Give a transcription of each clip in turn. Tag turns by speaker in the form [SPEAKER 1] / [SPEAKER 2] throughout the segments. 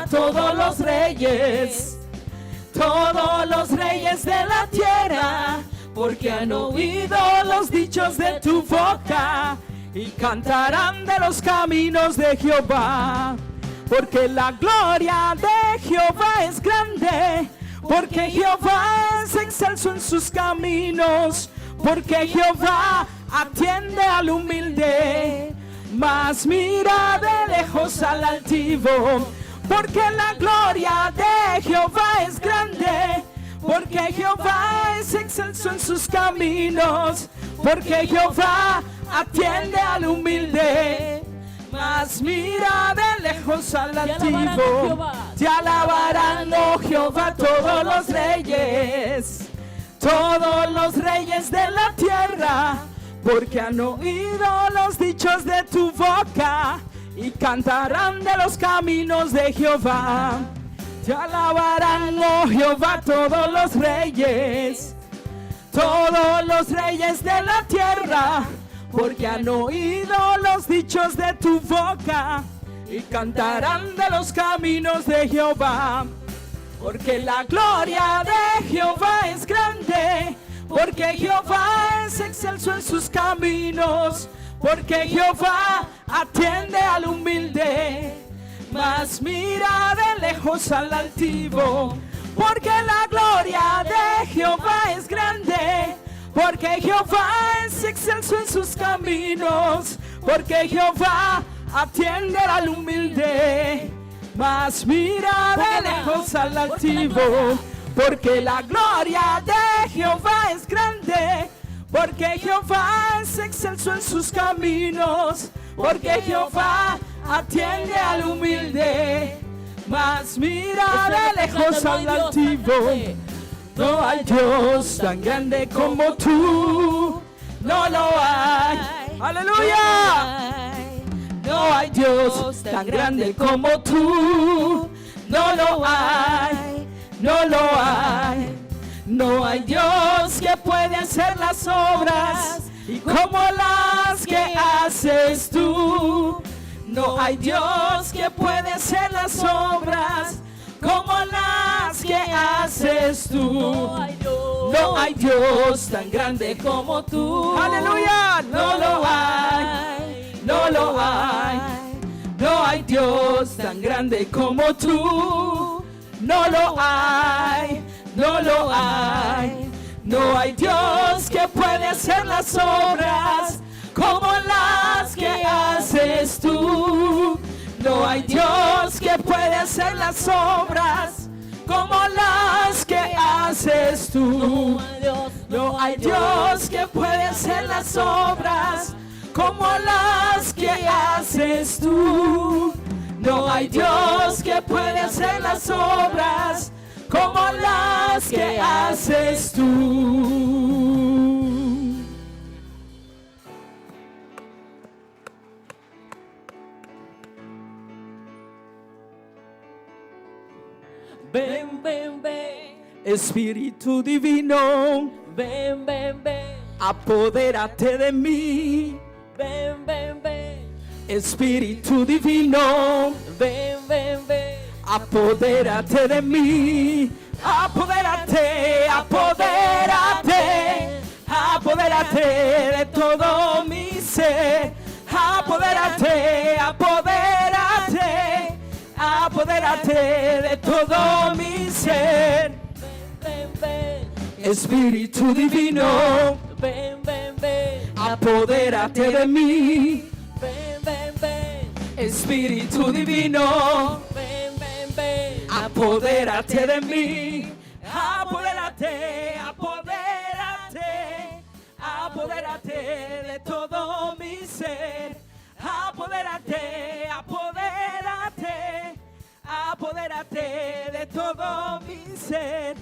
[SPEAKER 1] a todos los reyes de la tierra, porque han oído los dichos de tu boca y cantarán de los caminos de Jehová. Porque la gloria de Jehová es grande, porque Jehová es excelso en sus caminos, porque Jehová atiende al humilde, mas mira de lejos al altivo. Porque la gloria de Jehová es grande, porque Jehová es excelso en sus caminos, porque Jehová atiende al humilde, mas mira de lejos al altivo. Te alabarán, oh Jehová, todos los reyes de la tierra, porque han oído los dichos de tu boca y cantarán de los caminos de Jehová. Te alabarán, oh Jehová, todos los reyes de la tierra, porque han oído los dichos de tu boca y cantarán de los caminos de Jehová. Porque la gloria de Jehová es grande, porque Jehová es excelso en sus caminos, porque Jehová atiende al humilde, mas mira de lejos al altivo. Porque la gloria de Jehová es grande, porque Jehová es excelso en sus caminos, porque Jehová atiende al humilde, mas mira de lejos al altivo. Porque la gloria de Jehová es grande, porque Jehová es excelso en sus caminos, porque Jehová atiende al humilde, mas mira de lejos al altivo. No hay Dios tan grande como tú, no lo hay. ¡Aleluya! No hay Dios tan grande como tú, no lo hay, no lo hay. No hay Dios que puede hacer las obras como las que haces tú. No hay Dios que puede hacer las obras como las que haces tú. No hay Dios tan grande como tú. ¡Aleluya! No lo hay, no lo hay. No hay Dios tan grande como tú. No lo hay, no lo hay. No hay Dios que puede hacer las obras como las que haces tú. No hay Dios que puede hacer las obras como las que haces tú. No hay Dios que puede hacer las obras como las que haces tú. No hay Dios que puede hacer las obras como las que haces tú.
[SPEAKER 2] Ven, ven, ven,
[SPEAKER 1] Espíritu divino,
[SPEAKER 2] ven, ven, ven,
[SPEAKER 1] apodérate de mí.
[SPEAKER 2] ven, ven, ven,
[SPEAKER 1] Espíritu divino,
[SPEAKER 2] ven, ven, ven,
[SPEAKER 1] apodérate de mí. Apodérate, apodérate, apodérate de todo mi ser. Apodérate, apodérate, apodérate de todo mi ser.
[SPEAKER 2] ven, ven,
[SPEAKER 1] Espíritu divino,
[SPEAKER 2] ven, ven, ven,
[SPEAKER 1] apodérate de mí.
[SPEAKER 2] ven, ven, ven,
[SPEAKER 1] Espíritu divino,
[SPEAKER 2] ven, ven, ven,
[SPEAKER 1] apodérate de mí. Apodérate, apodérate, apodérate de todo mi ser. Apodérate, apodérate, apodérate de todo mi ser.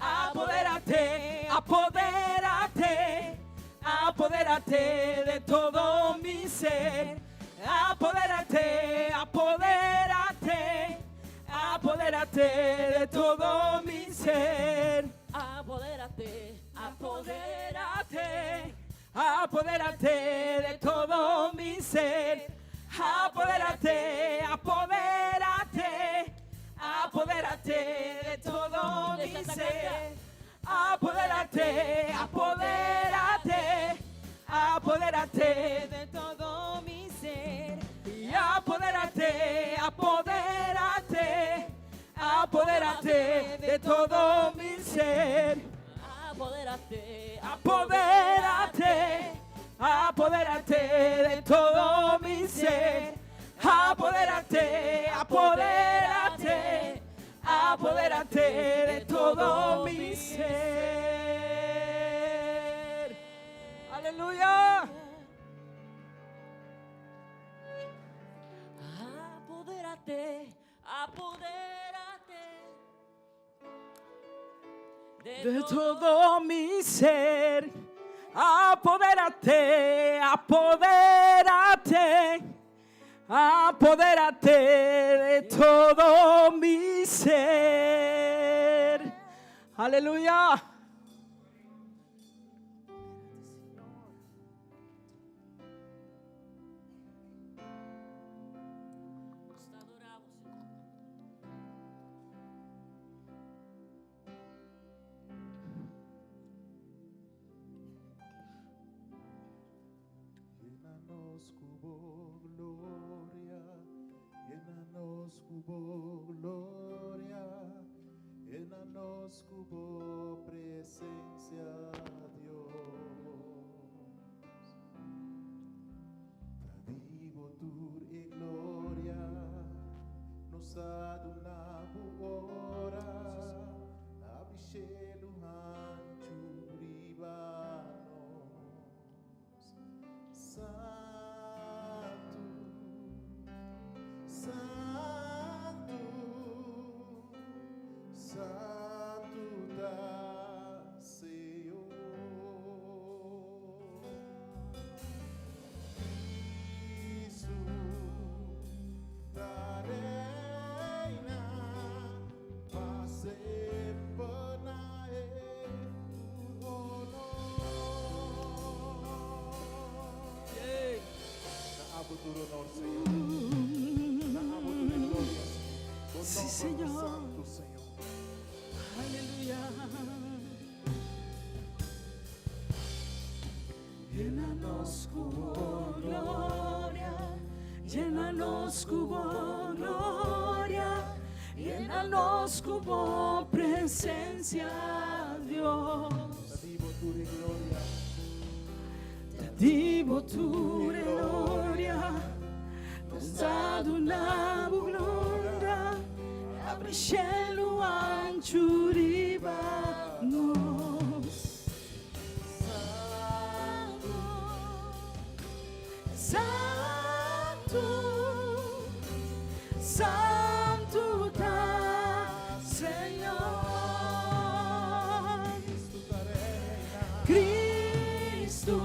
[SPEAKER 1] Apodérate, apodérate, apodérate de todo mi ser. Apodérate, apodérate, apodérate de todo mi ser.
[SPEAKER 2] apodérate,
[SPEAKER 1] Apodérate, apodérate de todo mi ser. Apodérate, apodérate,
[SPEAKER 2] de
[SPEAKER 1] mi
[SPEAKER 2] Santa
[SPEAKER 1] ser.
[SPEAKER 2] Gloria.
[SPEAKER 1] Apodérate, apodérate, apodérate
[SPEAKER 2] De todo mi ser.
[SPEAKER 1] y apodérate, apodérate, apodérate de todo mi ser.
[SPEAKER 2] Apodérate,
[SPEAKER 1] Apodérate, apodérate de todo mi ser. Apodérate, apodérate, apodérate de todo mi ser. Aleluya.
[SPEAKER 2] apodérate, apodérate
[SPEAKER 1] De todo mi ser, apodérate, apodérate, apodérate de todo mi ser. Aleluya.
[SPEAKER 2] Nos adoramos, Señor.
[SPEAKER 3] Llénanos cubo gloria, llénanos cubo gloria, llénanos cubo presencia Dios. Tradivo tur e gloria, nos adunabu ora, abishelu hanchuribanos. Santo, Santo, Santo da Senhor. Cristo da reina, passe panae tu honor. Naabot o honor, Senhor. Naabot o glória, o
[SPEAKER 1] Sí,
[SPEAKER 3] nome
[SPEAKER 1] Senhor.
[SPEAKER 3] santo, Senhor.
[SPEAKER 1] Aleluya. Llénanos cubo gloria, llénanos cubo gloria, llénanos cubo presencia Dios.
[SPEAKER 3] Nadibo tu e glória,
[SPEAKER 1] Divo tu gloria, nos dado na gloria, abre cielo anchuribanos. Santo, Santo da Senhor.
[SPEAKER 3] Cristo da reina,
[SPEAKER 1] Cristo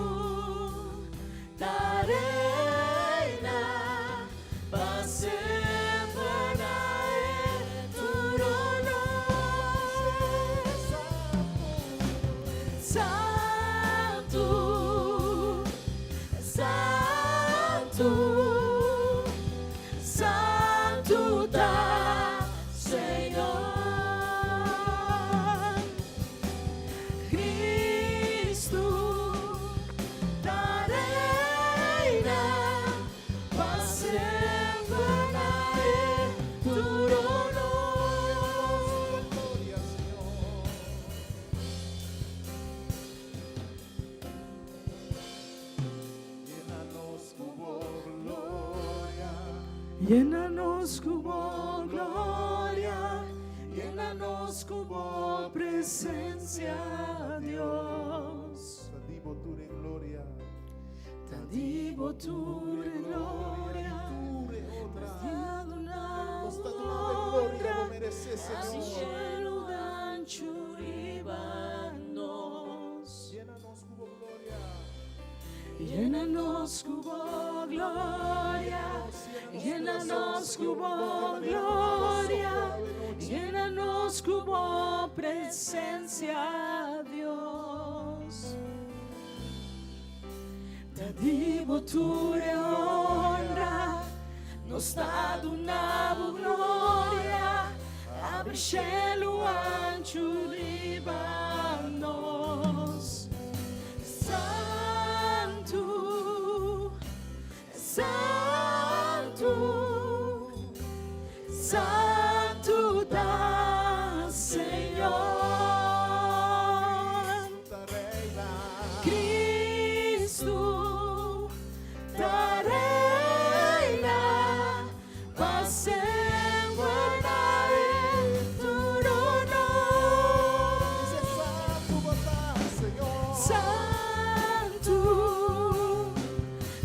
[SPEAKER 1] da reina, passe panae tu honor. Santo, Santo, Santo da Senhor. Cristo da reina, passe panae tu honor.
[SPEAKER 3] glória, Senhor. Llena-nos cubo glória,
[SPEAKER 1] Llénanos cubo gloria, llénanos cubo presencia Dios.
[SPEAKER 3] Nadibo tu e glória,
[SPEAKER 1] Divo tu gloria,
[SPEAKER 3] tu e outra.
[SPEAKER 1] dado na
[SPEAKER 3] Nos está dando glória, não merece, Senhor.
[SPEAKER 1] cielo d'anchuribanos.
[SPEAKER 3] Llena-nos cubo glória,
[SPEAKER 1] Llénanos cubo gloria, llénanos cubo gloria, llénanos cubo presencia Dios. Te divo tu honra, nos dado na gloria, abre cielo chulibamos. Santo, Santo, Santo da Senhor. Cristo da reina, passando na trono. Santo,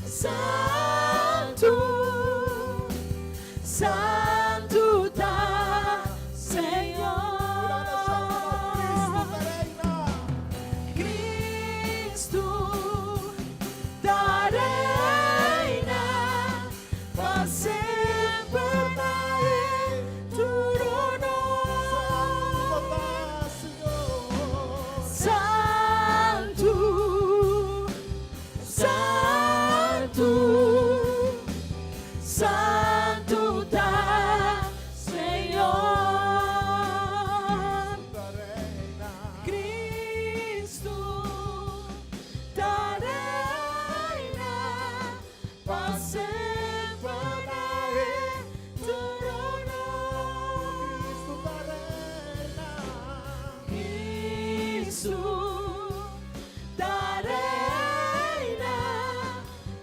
[SPEAKER 1] Santo, Santo da Senhor. Cristo da reina, passando na trono. Santo, Santo, Santo da Senhor. Cristo da reina, passando na trono. Cristo da reina,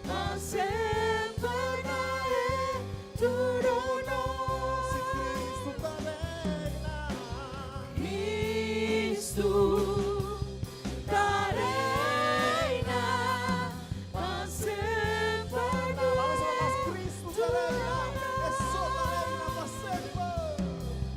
[SPEAKER 1] passando na trono. Cristo da reina, passando na Cristo da reina, passando na trono.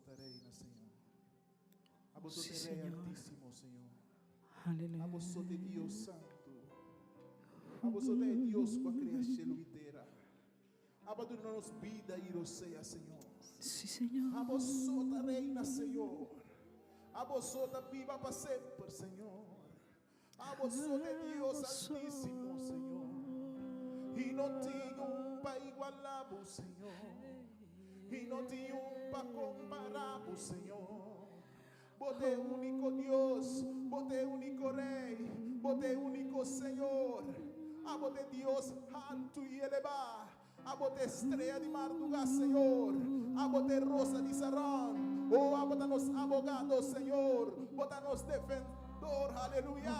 [SPEAKER 3] Reina, Senhor. Abençoe
[SPEAKER 1] Sí,
[SPEAKER 3] Rey
[SPEAKER 1] Señor.
[SPEAKER 3] Altísimo, Señor.
[SPEAKER 1] Aleluya.
[SPEAKER 3] Abençoe Dios Santo. Abençoe Dios com a criação inteira. Abençoe-nos vida e roceia, Senhor.
[SPEAKER 1] Sí, Señor.
[SPEAKER 3] Abençoe Reina, Senhor. Abençoe viva para sempre, Senhor. Abençoe Deus Altíssimo, Senhor. E não tenho para igualar, Senhor. E não tenho para comparar, Senhor. Bote único Deus, bote único Rei, bote único Senhor. A bote Deus alto e elevado. A bote estrela de madrugada, Senhor. A bote rosa de Sarón. Oh, a bote nos abogados, Senhor. Bota nos defensor, aleluia.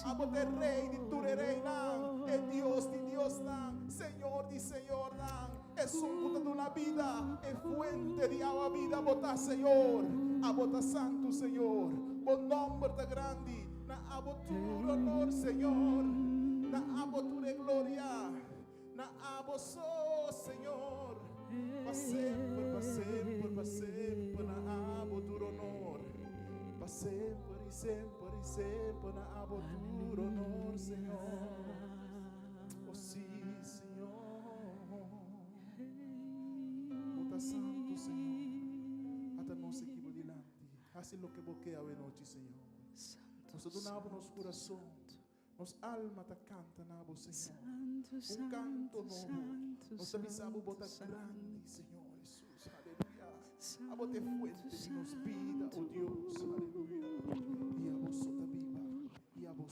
[SPEAKER 3] A bote Rei de tu reina. É Deus de Deus, Senhor de Senhor, é sumo de uma vida, é fuente de agua vida, bota Senhor, a bota santo Senhor, bom nome da grande, na abotura honor Senhor, na abotura glória, na aboso Senhor, para sempre, para sempre, para sempre, na abotura honor, para sempre e sempre e sempre, na abotura honor Senhor, oh sim Senhor. Santo, Senhor, até nosso equipo delante, assim lo que boqueia hoje noite, Senhor. Nós donamos nosso coração, nossa alma te canta na voz, Senhor. Canto novo, nós avisamos botar grande, Senhor Jesus, aleluia. A botar fuente de nos vida, oh Deus, aleluia. E a voz sota viva, e a voz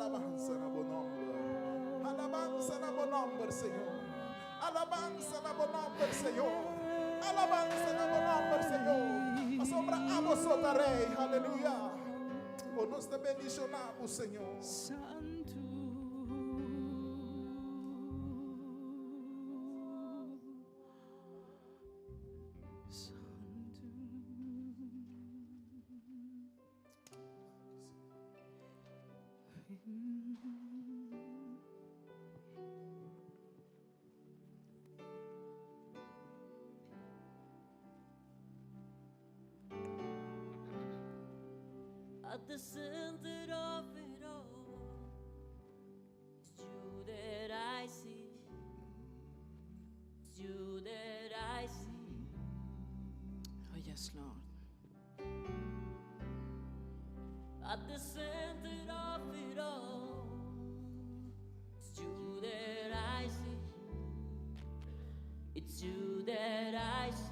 [SPEAKER 3] alabanza na buon nombre. Alabanza na buon nombre, Señor. Alabanza na buon nombre, Señor. Alabanza na buon nombre, Señor. Asombra amo sota rei, aleluia. O nos te bendicionamos, Señor.
[SPEAKER 1] Santo.
[SPEAKER 2] At the center of it all, it's you that I see. It's you that I see.
[SPEAKER 1] Oh, yes, Lord.
[SPEAKER 2] At the center of it all, it's you that I see. It's you that I see.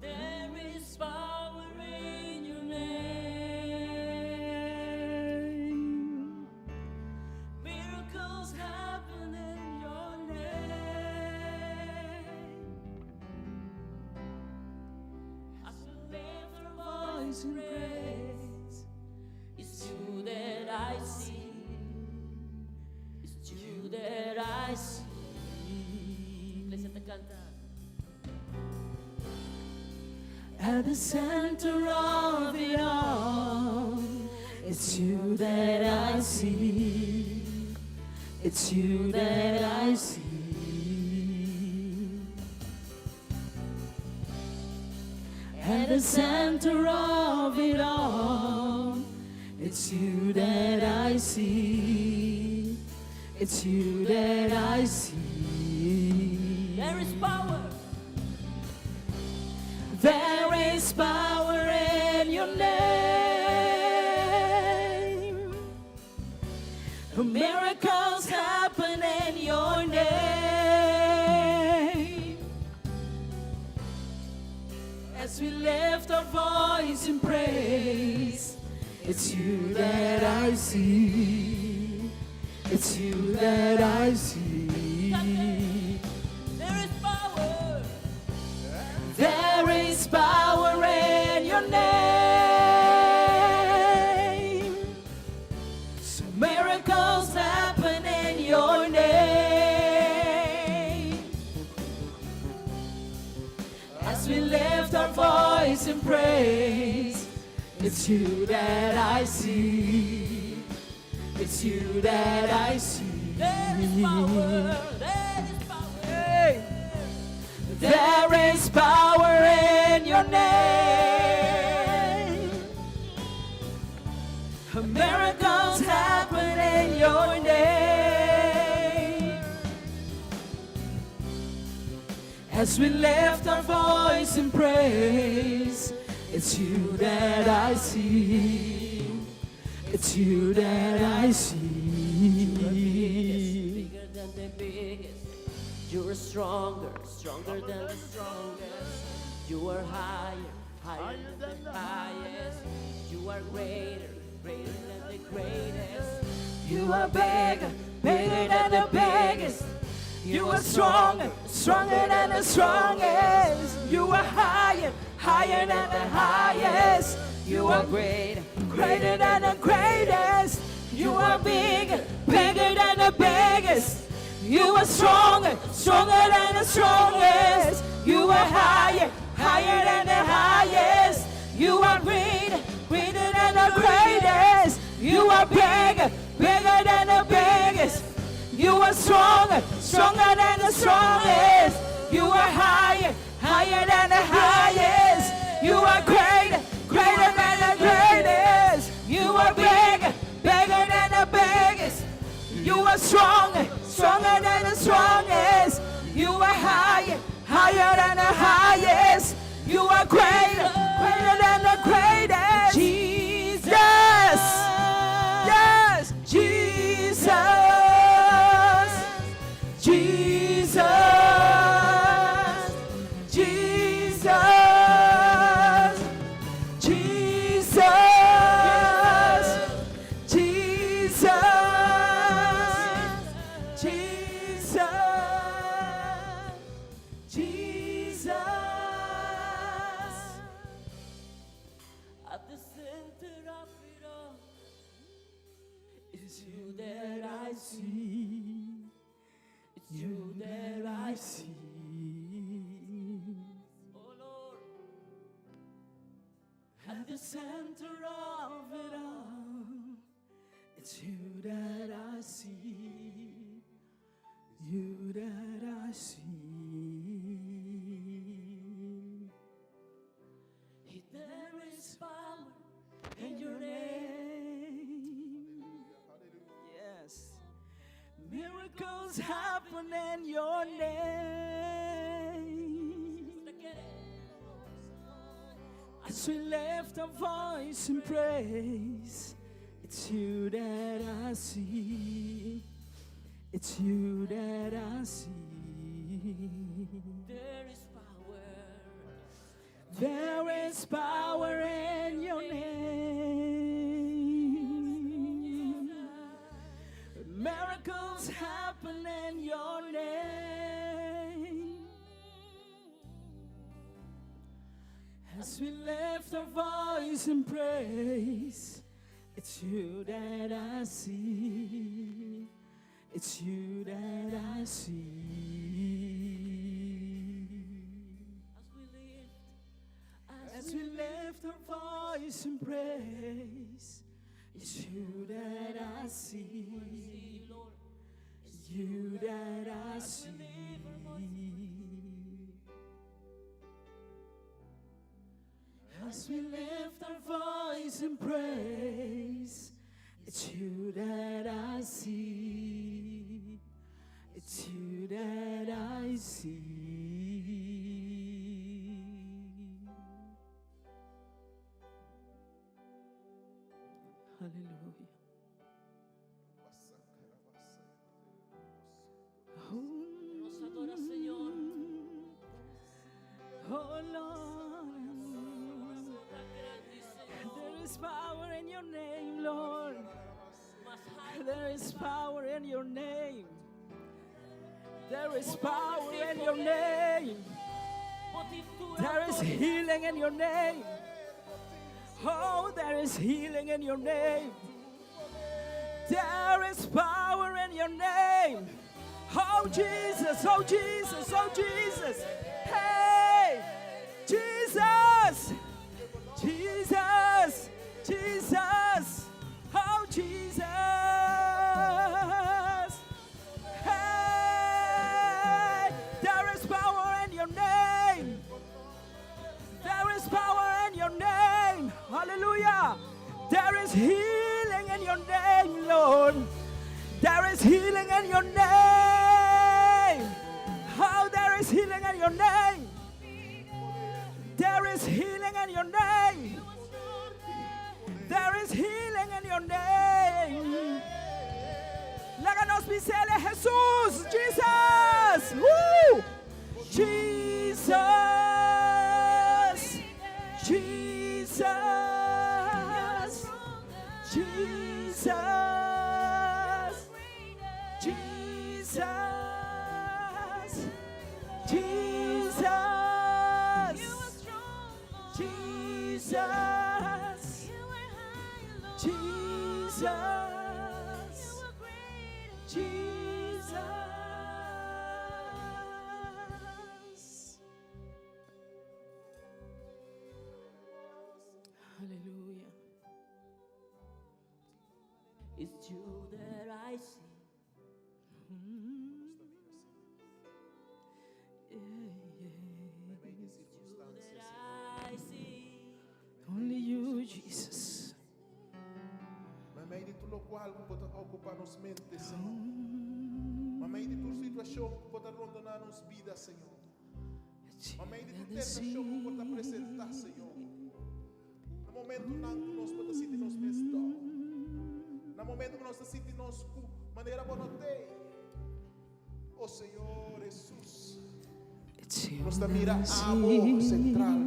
[SPEAKER 2] There is power in your name. Miracles happen in your name. As we lift our voice in praise, it's you that I see. It's you that I see. Iglesia te canta.
[SPEAKER 1] At the center of it all, it's you that I see. It's you that I see. At the center of it all, it's you that I see. It's you that I see.
[SPEAKER 2] There is power.
[SPEAKER 1] There is power in your name. Miracles happen in your name. As we lift our voice in praise, it's you that I see. It's you that I see.
[SPEAKER 2] There is power.
[SPEAKER 1] There is power in your name. So miracles happen in your name. As we lift our voice in praise, it's you that I see. It's you that I see.
[SPEAKER 2] There is power. There is power.
[SPEAKER 1] Hey. There is power in your name. Miracles happen in your name. As we lift our voice in praise, it's you that I see. It's you that I see.
[SPEAKER 2] Bigger than the biggest. You are stronger, stronger than the strongest. You are higher, higher than the highest. You are greater, greater than the greatest.
[SPEAKER 1] You are bigger, bigger than the biggest. You are stronger, stronger than the strongest. You are higher, higher than the highest. You are greater, greater than the greatest. You are bigger, bigger than the biggest. You are stronger, stronger than the strongest. You are higher, higher than the highest. You are greater, greater than the greatest. You are bigger, bigger than the biggest. You are stronger, stronger than the strongest. You are higher, higher than the highest. You are greater, greater than the greatest. You are bigger, bigger than the biggest. You are stronger, stronger than the strongest. You are higher, higher than the highest. You are greater, greater than the greatest. Jesus, yes, Jesus, Jesus, Jesus, Jesus. Miracles happen in your name. As we lift our voice in praise, it's you that I see. It's you that I see.
[SPEAKER 2] There is power.
[SPEAKER 1] There is power in your name. Miracles happen in your name. As we lift our voice in praise, it's you that I see. It's you that I see. As we lift our voice in praise, it's you that I see. It's you that I see. As we lift our voice in praise, it's you that I see. It's you that I see. Hallelujah.
[SPEAKER 2] Nos adora, Señor.
[SPEAKER 1] Oh Lord,
[SPEAKER 2] Tan grande, Señor.
[SPEAKER 1] there is power in your name, Lord.
[SPEAKER 2] Más alto.
[SPEAKER 1] There is power in your name. There is power in your name. There is healing in your name. Oh, there is healing in your name. There is power in your name. Oh, Jesus, oh, Jesus, oh, Jesus. Hey, Jesus, Jesus, Jesus, oh, Jesus. Hey, there is power in your name. There is power in your name. Hallelujah. There is healing in your name, Lord. There is healing in your name. Oh, there is healing in your name. There is healing in your name. There is healing in your name. Láganos pisele Jesús. Jesus. Woo. Jesus. Jesus. Jesus. Jesus. Jesus. Jesus. Jesus. Jesus. Hallelujah.
[SPEAKER 2] It's you that I see. That I see.
[SPEAKER 1] Only you, Jesus.
[SPEAKER 3] Mamãe de tudo o qual pode ocupar nos mentes, Senhor. Mamãe de toda situação que pode abandonar nos vidas, Senhor. Mamãe de toda tentação que pode apresentar, Senhor. No momento não nós podemos sentir nos mesmos. No momento que nós sentimos de maneira bonita. Oh Senhor Jesus.
[SPEAKER 1] It's you
[SPEAKER 3] Nós
[SPEAKER 1] that
[SPEAKER 3] mira
[SPEAKER 1] I
[SPEAKER 3] a
[SPEAKER 1] see.
[SPEAKER 3] central.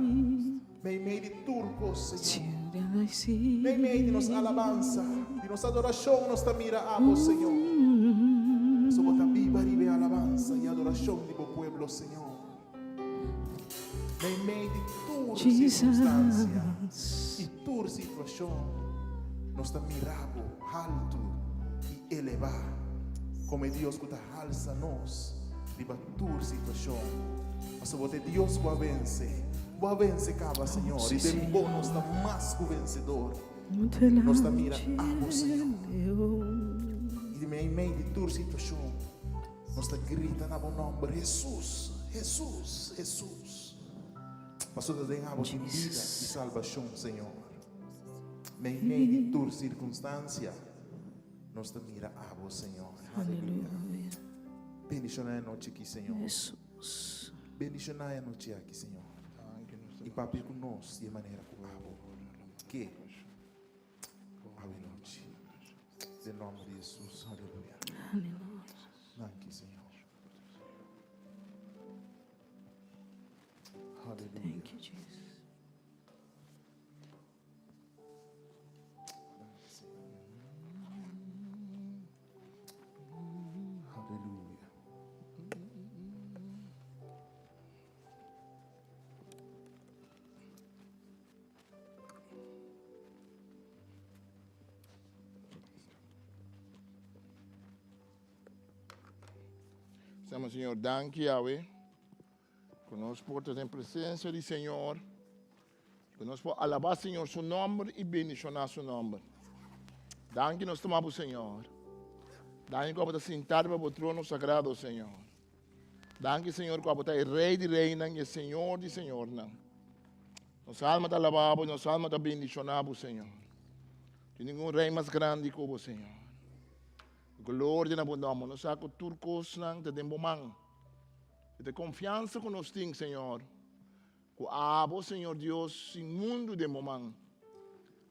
[SPEAKER 3] Meio de turcos,
[SPEAKER 1] It's
[SPEAKER 3] Senhor.
[SPEAKER 1] you that I see.
[SPEAKER 3] Meio de nossa alabança, de nossa adoração, nós mira a Senhor. So bota viva ribe alabanza y adoración de tu pueblo, Señor. Meio de tu circunstancia y tu situación, nos está mirando alto y elevado, como Dios que te alza nos de tu situación. Mas bote Dios que vence cada Señor, y de bom nos está más que vencedor. Nos está mira a Señor. E meio de tua situação, nós está gritando no nome Jesus, Jesus, Jesus. Mas nós temos de vida e salvação, Senhor. Meio de tua circunstância, nós está mira a Senhor. Aleluia. Bendicionar a noite aqui, Senhor.
[SPEAKER 1] Jesus.
[SPEAKER 3] Bendicionar a noite aqui, Senhor. E papi conosco de maneira como que aleluia. Em nome de Jesus, aleluia. Thank Senhor. Aleluia.
[SPEAKER 1] Thank you, Jesus.
[SPEAKER 3] Aleluia.
[SPEAKER 4] Estamos, Senhor, danke, Yahweh. Conosco por estar em presença do Senhor. Conosco por alabar, Senhor, seu nome e bendicionar seu nome. Danke, nós tomamos, Senhor. Danke, que você sentar para o trono sagrado, Senhor. Danke, Senhor, que você é Rei de Reina e Senhor de Senhor. Nossa alma está alabada, nossa alma está bendicionada, Senhor. Tem nenhum rei mais grande que o Senhor. Glória na nome. Nós sabemos que turcos não te dembomang. Te confiança que nós temos, Senhor. Que abo, Senhor Deus, sem mundo de momang.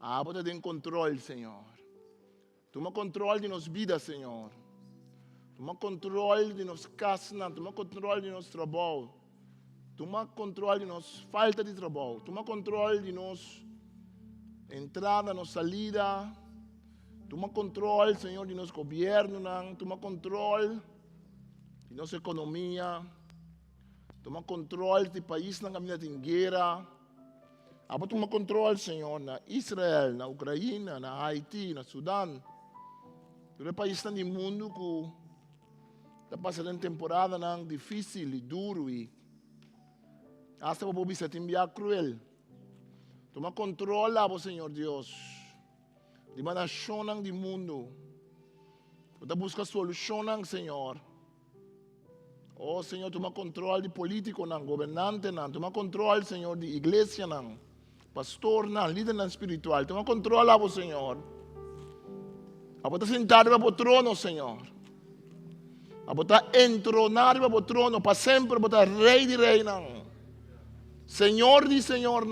[SPEAKER 4] Abo te tem controle, Senhor. Toma controle de nossas vidas, Senhor. Toma controle de nossas casas, toma controle de nosso trabalho. Toma controle de nossa falta de trabalho. Toma controle de nossa entrada, nossa salida. Toma controle, Senhor, de nosso governo. Toma controle de nossa economia. Toma controle do país na caminhada em guerra. Toma controle, Senhor, na Israel, na Ucrânia, na Haiti, na Sudão. Todo país no mundo que está passando uma temporada difícil e duro e hasta para poder se enviar cruel. Toma controle, Senhor Deus, de uma nação do mundo. Você busca solução, Senhor. Oh, Senhor, toma controle de político, governante, toma controle, Senhor, de igreja, pastor, líder espiritual. Toma controle, Senhor. Você sentado para o trono, Senhor. Você entronado para o trono, para sempre, você Rei de Reina. Senhor de Senhor,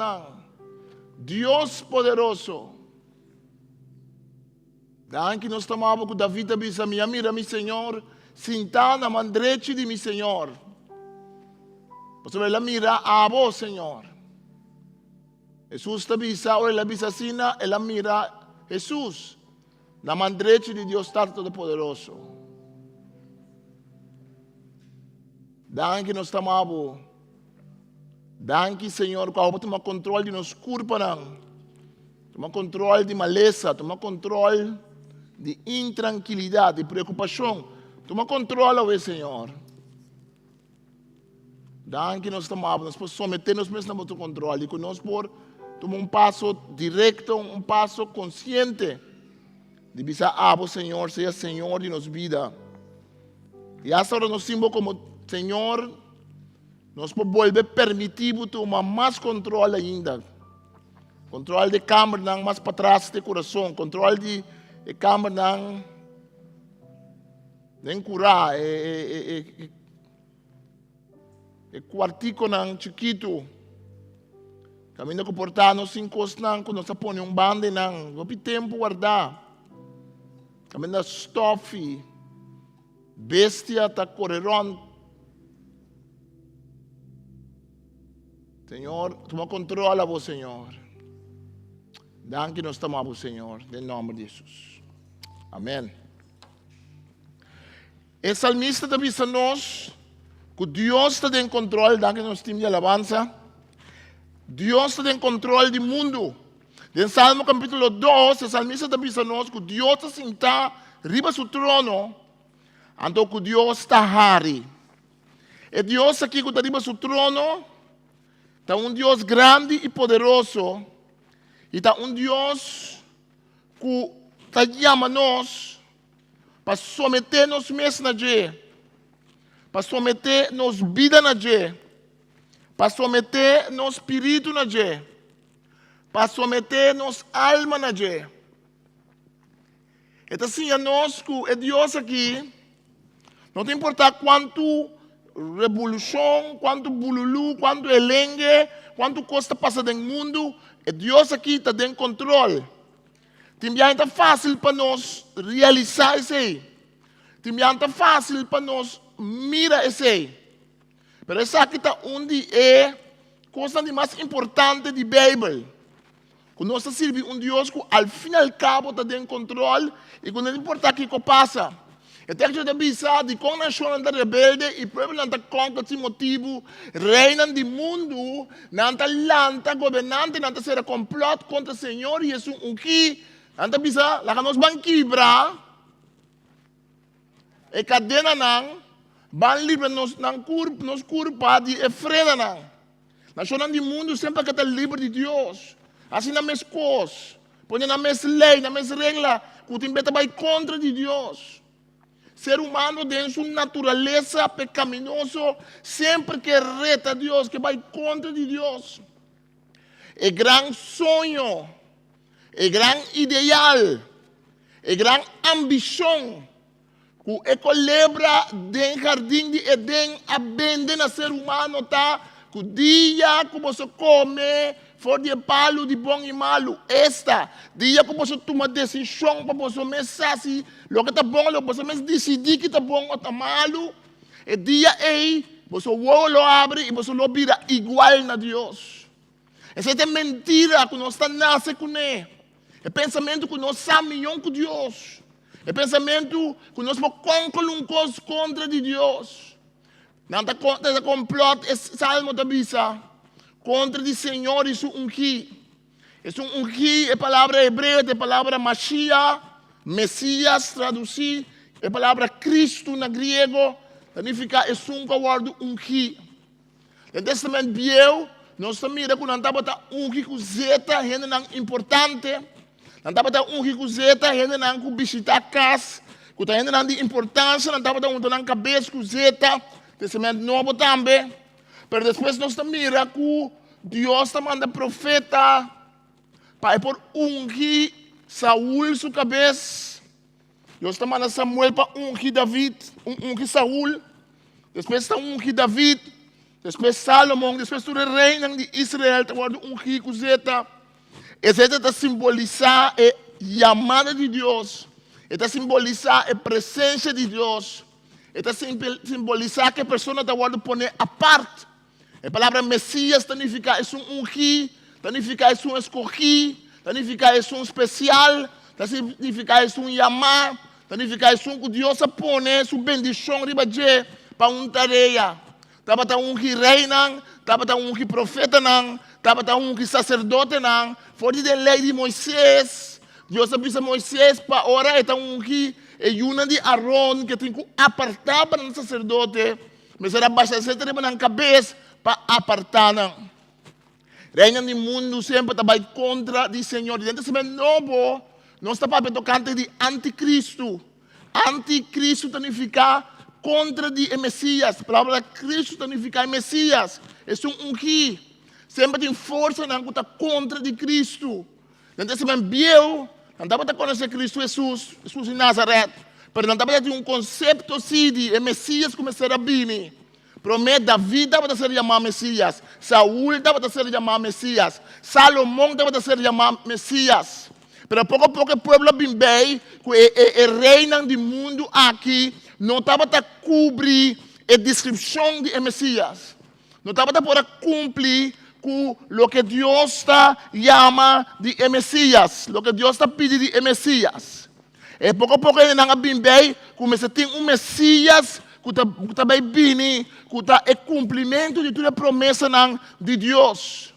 [SPEAKER 4] Deus poderoso. Daí que nós tomamos com David, mira, meu Senhor, sentar na mão direita de meu Senhor. Você vai lá mirar a vós, Senhor. Jesus está dizendo, ela diz assim, ela mira Jesus. Na mão direita de Deus Todo-Poderoso. Daí que nós tomamos. Daí, Senhor, que você toma controle de nosso corpo. Toma controle de maleza, toma controle de intranquilidade, de preocupação. Toma controle, Senhor. Daí que nós tomamos, nós podemos someter-nos mesmo no teu controle. E que nós podemos tomar passo direto, passo consciente. De dizer, Senhor, seja Senhor de nossa vida. E agora nós simbolizamos como Senhor, nós podemos volver permitido tomar mais controle ainda. Controle de câmera, mais para trás do coração. Controle de câmera, nem curar. Quartico, chiquito. Caminho comportar-nos sem costa, quando nós ponemos bande, não. Não tem tempo guardar. Caminho stuffy. Bestia está correndo. Senhor, toma controle, vos, Senhor. Danke nós tomamos, Senhor, em nome de Jesus. Amém. O salmista também diz a nós que Deus está em controle, danke nós time de alabança. Deus está em controle do mundo. Em Salmo capítulo 2, o salmista também diz a nós que Deus está sentado riba do trono, então que Deus está hari. E Deus aqui que está riba do trono, está Deus grande e poderoso. E está Deus que está chamando nós para someter-nos mesmo na Jé. Para someter nos vida na Jé. Para someter nos espírito na Jé. Para someter nos alma na Jé. Então assim, a nós que é Deus aqui, Não te importa quanto revolução, quanto bululu, quanto elengue, quanto coisa passa no mundo, Deus aqui está em controle. Também é fácil para nós realizar isso aí. Também é fácil para nós mirar isso aí. Mas essa aqui está onde é coisa mais importante da Bíblia. Quando nós servimos Deus que ao fim e ao cabo está em controle e quando não importa o que passa. Até que eu te avisar de como a nação anda rebelde e o povo anda contra esse motivo, reinam do mundo, nanta lanta, governante, nanta ser complot contra o Senhor e Jesus que nanta avisar, lá que nós vamos quebrar, e cadena não, vão livre nos curpa de freda não. Nação do mundo sempre que está livre de Deus, assim na mesma coisa, põe na mesma lei, na mesma regra, que tem que vai contra de Deus. Ser humano tem sua natureza pecaminosa, sempre que reta a Deus, que vai contra de Deus. É grande sonho, é grande ideal, é grande ambição, que é colebra do jardim de Edém, a vender na ser humano, tá? Que o dia que você come, for de palo de bom e malo, esta dia que você toma decisão para você mesmo se o que está bom, o que você mesmo decidir que está bom ou está malo, é dia aí você o abre e você o vira igual na Deus. Essa é mentira que nós estamos nasce com ele. É pensamento que nós sabemos com Deus. É pensamento que nós vamos concluir coisa contra de Deus. Não está contra complot, é salmo da Bíblia. Contra o Senhor e seu ungir. Esse ungir é palavra hebreia, é palavra Mashiach, Messias, traduzir, é palavra Cristo na grego, significa é um word ungir. No Testamento Velho, nós miramos que não estava ungir com zeta, gente não importante, não estava ungir com zeta, gente não com visitar casa, que gente não de importância, não estava um cabeça com zeta, Testamento Novo também. Mas depois nós miramos que Deus manda profeta para por ungir Saúl sua cabeça. Deus manda Samuel para ungir David, ungir Saúl. Depois está ungir David. Depois Salomão. Depois todo o reino de Israel está ungir com Zeta. E Zeta está simbolizar a chamada de Deus. Está simbolizar a presença de Deus. Está simbolizar que a pessoa está poner a parte. A palavra Messias significa é um ungir, significa é um escolher, significa é um especial, significa é um chamar, significa é um que Deus põe sua bendição para uma tarefa. Estava ungir rei, estava ungir profeta, estava ungir sacerdote, fora da lei de Moisés. Deus avisa Moisés para orar e ungir e uma de Arão que tem que apartar para o sacerdote, mas era bastante na cabeça para apartar. Reino do mundo sempre está contra o Senhor. Dentro do novo, nós estamos tocando de anticristo. Anticristo significa contra o Messias. A palavra Cristo significa Messias. É um ungir. Sempre tem força que está contra de Cristo. Dentro do Bíblia, não estava conhecer Cristo Jesus de Nazaré. Mas não estava ter um conceito assim de Messias começar a vir. Promete David estava ser chamado Messias. Saúl estava ser chamado Messias. Salomão estava ser chamado Messias. Mas pouco a pouco o povo bem que reina do mundo aqui não estava a cobrir a descrição de Messias. Não estava a cumprir com o que Deus chama de Messias. O que Deus está pedindo de Messias. E pouco a pouco ele não bem começa a ter um Messias que também vem, que é cumprimento de toda a promessa de Deus.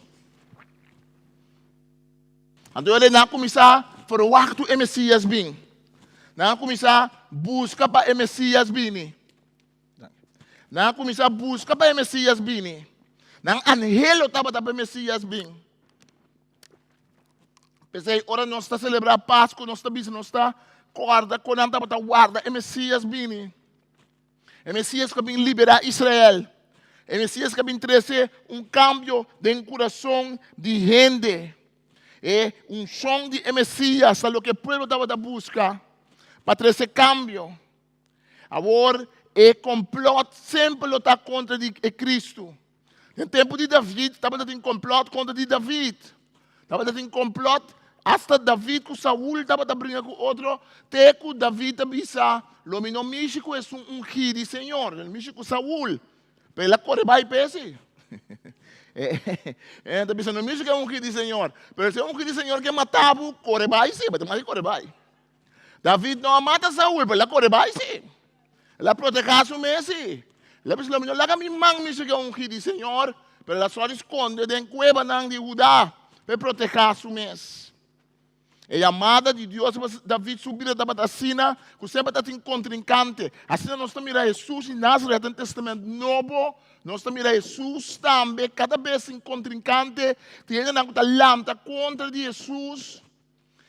[SPEAKER 4] Então ele não começa a falar que o Messias vem. Não começa a buscar para o Messias vir. Não começa a buscar para o Messias vir. Não anhelo estava para o Messias vir. Pensei, ora nós está celebrando a Páscoa, nós está guarda, quando nós está guarda, o Messias vir. O Messias que vem liberar Israel. O Messias que vem trazer um cambio de coração de gente. É um som de Messias, o que o povo estava a buscar para trazer cambio. Agora, e complot sempre está contra de Cristo. No tempo de David, estava tendo complot contra de David. Estava tendo complot, hasta David com Saul, estava brincando com outro. Até que David avisa, o meu México é ungido de Senhor, o México Saul. Pela corre vai pese. Então, bisa, no México é ungido de Senhor. Mas se é ungido de Senhor que matava, corre vai sim, mas corre vai. David não mata Saul, pela corre vai sim. Ela protege su mesi. Ela pensa, lo melhor, lá que mang me chega ungido de Senhor, pero ela só esconde dentro da cueva de Judá para proteger su mes. E a amada de Deus, David subiu da batacina, que sempre está em contrincante. Assim nós estamos mirando Jesus em Nazaré, no Testamento Novo, nós estamos mirando Jesus também, cada vez em contrincante, tem uma lâmpada contra de Jesus.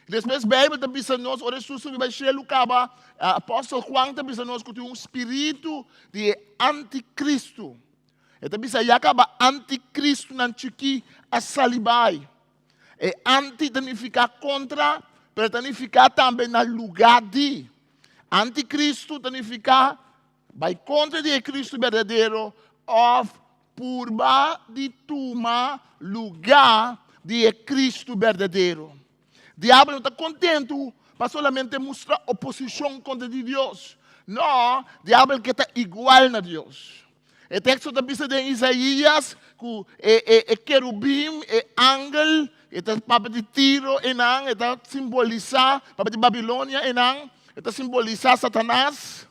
[SPEAKER 4] Depois a Bíblia está dizendo nós, ora Jesus vai chegar o caba, apóstolo Juan está dizendo nós que tem espírito de anticristo. Está dizendo que acaba anticristo não chiqui a salibai. E anti significa contra, mas significa também no lugar de. Anticristo significa vai contra de Cristo verdadeiro, of purba de toma lugar de Cristo verdadeiro. O diabo não está contente para solamente mostrar oposição contra Deus. Não, o diabo quer estar igual a Deus. O texto está dizendo em Isaías que querubim e ángel, está para de Tiro enang, está simbolizar para de Babilônia enang, está simbolizar Satanás.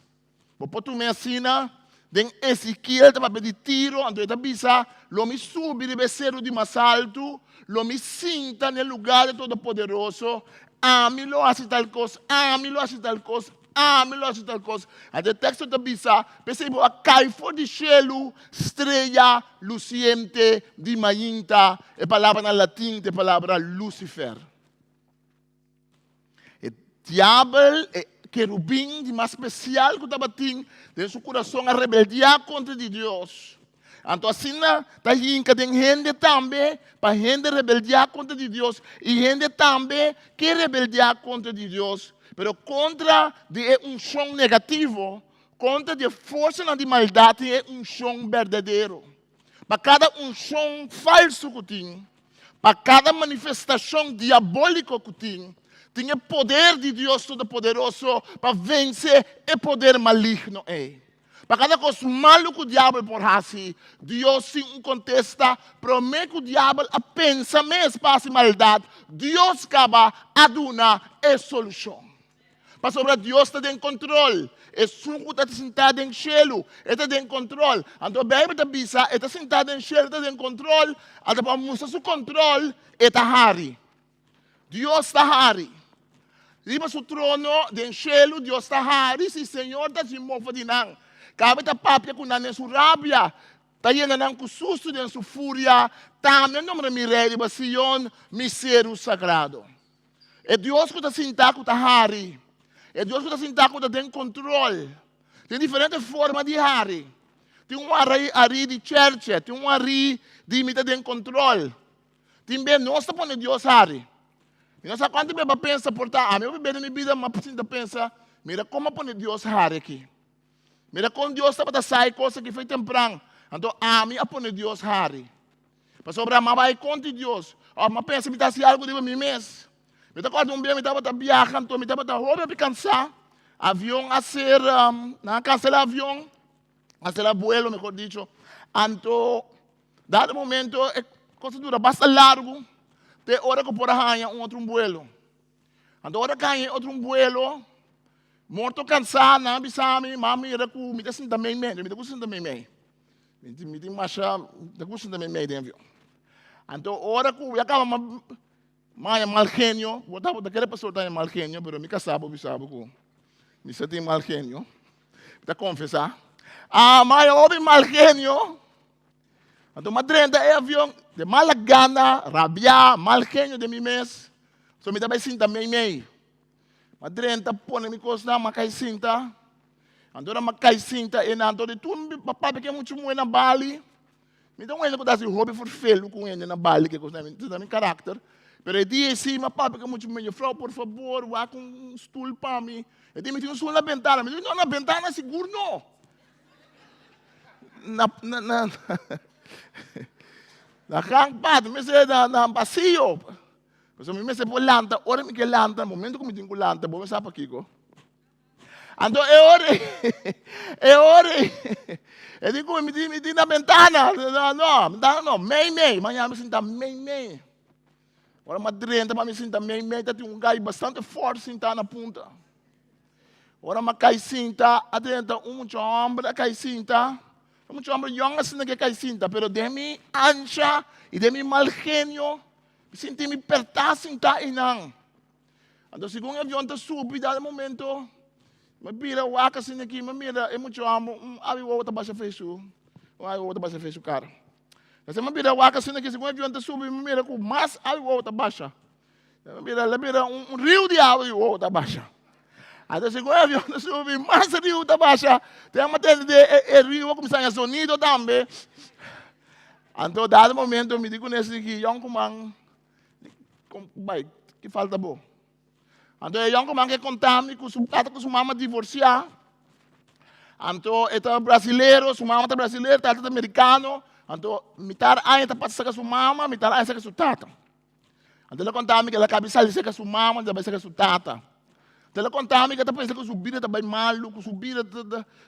[SPEAKER 4] Por tu me assina, den Ezequiel está para de Tiro, então está bisa, lo me sube de becerro de mais alto, lo me sinta no lugar de Todo-Poderoso, ame-lo, hace tal coisa, ame-lo, hace tal coisa, ame-lo, hace tal coisa. Até o texto está bisa, percebo a caifo de cielo, estrela luciente de mainta, é palavra na latim, é palavra Lucifer. O diabo é querubim de mais especial que estava tendo, de seu coração a rebeldia contra Deus. Então, assim, está inca de gente também, para gente rebeldia contra Deus, e gente também que rebeldia contra Deus, mas contra de som negativo, contra de força de maldade é som verdadeiro. Para cada som falso que tem, para cada manifestação diabólica que tem poder de Deus Todo-Poderoso para vencer o poder maligno. Para cada coisa malo que o diabo por fazer, Deus sim contesta, promete que o diabo pensa mesmo para a maldade, Deus acaba a dar a solução. Para sobre Deus está em controle, é suco está sentado em cielo, está em controle. Então a Bíblia está dizendo, está sentado em cielo, está em controle, então para mostrar seu controle, está hari. Deus está hari. Riba seu trono, em cielo, Deus está hari, se o Senhor está se move de não. Cabe ta papia com na sua rábia, ta yena nan com susto de sua fúria, também não me mirei de Sion, mistério sagrado. É Deus que está sentado com ta hari. É Deus que está sentado com ta tem controle. Tem diferentes formas de hari. Tem hari de church, tem hari de mita tem controle. Tem bem nós está pondo Deus hari. E nós quando beba pensa por ta, a meu bebê de minha vida, mas precisa pensa, mira como poner Deus hari aqui. Mira, com Deus está para sair coisa que foi temprano. Então, a mim apone Deus hari. Para sobre a vai contra Deus. Mas pensa, me está se algo de mim mês. Me está quase bem, me estava viajando, me estava roupa para cansar. Avião a ser, não cancelar avião, cancelar vuelo, melhor dicho. Então, dado momento, é coisa dura, bastante largo. Tem hora que por arranha outro vuelo. Então, hora que arranha outro vuelo, morto cansado, não bisami, mami era com me descendo também me descendo também me tem macha, descendo também me dentro. Então ora que eu acaba mais mal genio, botava daquela pessoa tá mal genio, pero me casava bisabo com me senti mal genio. Tá confessar? Mas houve mal genio. Então madrenda é avião de mala gana, rabia, mal genio de mim mês. So me também sinta me. Madrenta põe-me coisa macai cinta. Andora macai cinta e na andora tu papai que é muito muito na Bali. Me dá ele que dá se hobby for feio com ele na Bali que coisa também caráter. Pero dia sim, papai que é muito muito frau por favor, vá com stool para mim. E me tinha um stool na ventana, me não na ventana seguro não. nakangpat, me se na vacío. So me se por lanta, ora me que lanta, momento que me tenho lanta, vou me sabe aqui go. Ando e ore. E digo me di na ventana, no, mei, manhã me sinta mei. Ora madrenta para me sinta mei, tá tem gai bastante forte sinta na punta. Ora ma cai sinta, adenta muito homem cai sinta. Muito homem young assim que cai sinta, pero de mi ancha e de mi mal genio, me sinto me perta sinta inang. Ando segundo o avião tá subindo, dado momento, me vira o aca assim aqui, me mira, é muito homem, abi o outro baixa fecho, o outro baixa fecho cara. Você me vira o aca assim aqui, segundo o avião tá subindo, me mira com mais abi o outro baixa. Me vira rio de água e o outro baixa. Até segundo o avião tá subindo, mais rio da baixa, tem uma tela de rio, começar a sonido também. Então, dado momento, me digo nesse aqui, young comang, que falta bom. Então, young comang que contame com sua mama divorciar. Então, é brasileiro, sua mama é brasileira, tata é americano. Então, mitar aí tá passando com sua mama, mitar aí com sua tata. Então, ele contame que ela cabeça ali com sua mama, ela vai com sua tata. Então, ele contame que ela pensa que subir tá bem malo, que subir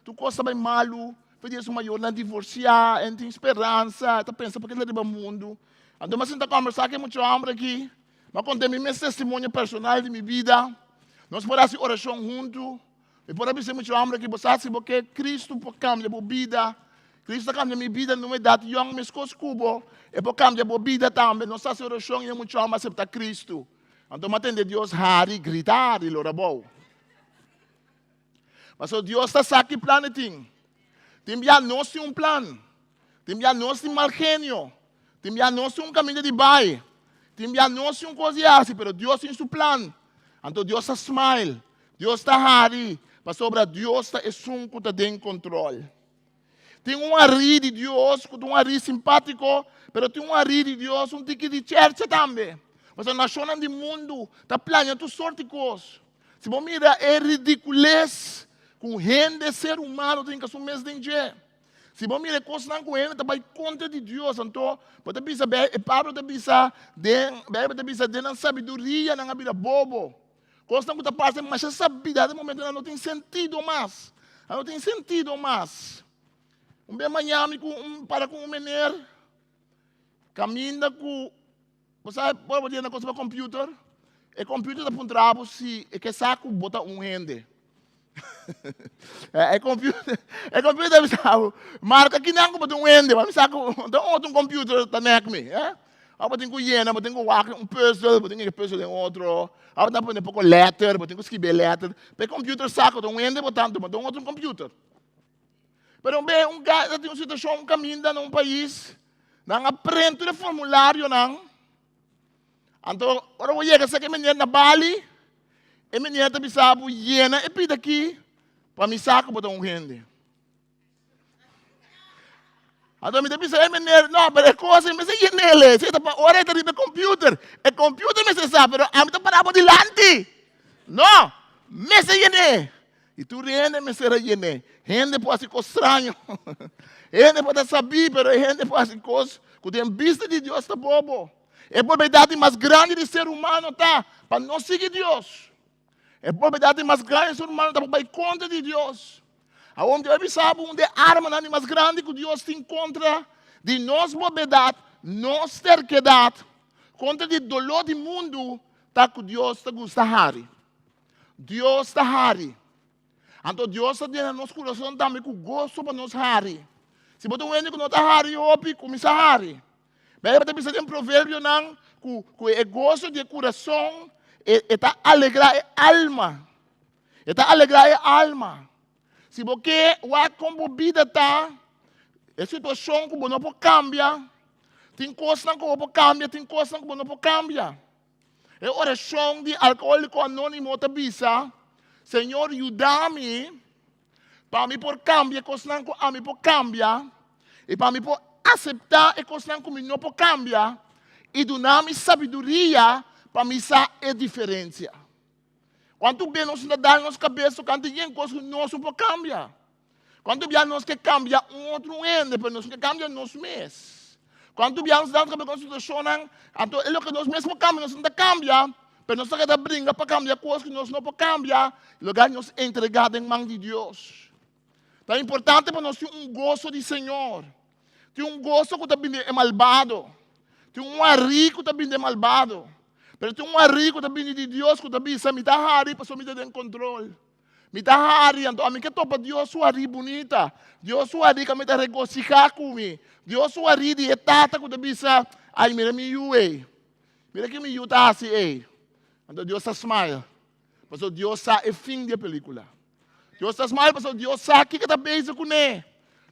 [SPEAKER 4] tu costa bem malo. Pedir sua maior na divorciar, não tem esperança, tá pensando porque ele é do mundo. Então, mas está conversar com muito homem aqui. Mas contei meu testemunho personal de minha vida. Nós podemos fazer oração juntos. E podemos dizer muito homem aqui, você porque Cristo pode cambiar a vida. Cristo cambia minha vida, não é dado young, mas coisa cubo. E pode cambiar a vida também. Nós fazemos oração e muito homem aceitar Cristo. Então, atender Deus, hari, gritar e lorabou. Mas Deus está aqui planetinho. Timbia nós tem plano. Timbia nós tem mal genio. Timbia nós tem caminho de bai. Timbia nós tem coisa assim, pero Deus tem seu plano. Então Deus está smile. Deus está hari. Mas sobre Deus está um que está em controle. Tem ari de Deus, um ari simpático, pero tem ari de Deus, tique de church também. Mas a nação do mundo está planeando sorte de coisas. Se você mira, é ridiculez. Com gente, ser humano, tem que assumir esse dinheiro. Se você mira coisas não com ele, vai contra de Deus. Então, você pensa, Pablo pensa, de não sabedoria, não vida bobo. Coisas não que passa, mas essa vida, de momento, não tem sentido mais. Não tem sentido mais. Bem amanhã, para com um menino, caminha com, você pode dizer na coisa para computer, e computer está pontrado se é que saco bota rende. É computer sabe, marca que não bota rende, mas saco, outro computer tá necme, Agora tem que ir, tem que puzzle, tem que puzzle em outro, agora tem que pôr letter, tem que escrever letter, para computer saco, tem rende botando, mas tem outro computer. Pero bem, gajo tem uma situação, caminho num país, não aprende o formulário, não. Então, agora eu chego aqui, menina na Bali, e menina também sabe, e pede aqui, para me sacar, botar rende. Então, me diz, menina, não, mas é coisa, mas é nele, você está para hora de ir computer, é computer, mas você sabe, mas a mim está parado delante. Não, mas é nele. E tu rende, mas será nele. Gente pode ser estranho. Gente pode saber, mas gente pode ser coisa que tem vista de Deus está bobo. É a propriedade mais grande do ser humano, tá? Para não seguir Deus. É a propriedade mais grande do ser humano, tá? Para ir contra de Deus. Aonde eu sabe, onde a arma mais grande que Deus tem contra de nossa propriedade, nossa terquedade, contra o dolor do mundo, tá? Que Deus está gostando. Deus está hari. Então Deus está dentro do nosso coração também com gosto para nos hari. Se você não entende que não está hari, começa a hari. Mas você precisa de um provérbio não, que o gosto do coração está alegrar a alma. Está alegrar a alma. Se você vai como vida está, a situação que você não pode cambiar, tem coisas que você pode cambiar, tem coisas que você não pode cambiar. É a oração de alcoólico anônimo da bisa. Senhor, ajuda-me para me por cambiar coisas que a mim por cambiar e para me por aceitar as coisas que eu não por cambiar e dar-me sabedoria para me saber a diferença. Quanto bem nós dá na nossa cabeça, quando tem coisas que nós não por cambiar. Quando nós que cambia outro ende, para nós que cambia nos mês. Quando nós damos a constituição, então é o que nós mesmos cambiamos, nós não cambia, mas nós que brinca para cambiar coisas que nós não podemos cambiar, e lugar nós entregamos em mão de Deus. Então é importante para nós ter gozo do Senhor. Ter gozo que também é malvado. Ter rico que também é malvado. Mas ter rico que também é de Deus, que também é me hari para me ter controle. Me hari, então a mim que topa Deus sua hari bonita. Deus sua hari que me te regocijar comigo. Deus sua hari de etata que também é, ai mira me you mira que me you tá assim então Deus está smile. Mas Deus sabe o fim da película. Deus está smile, mas Deus sabe que está bem com ele.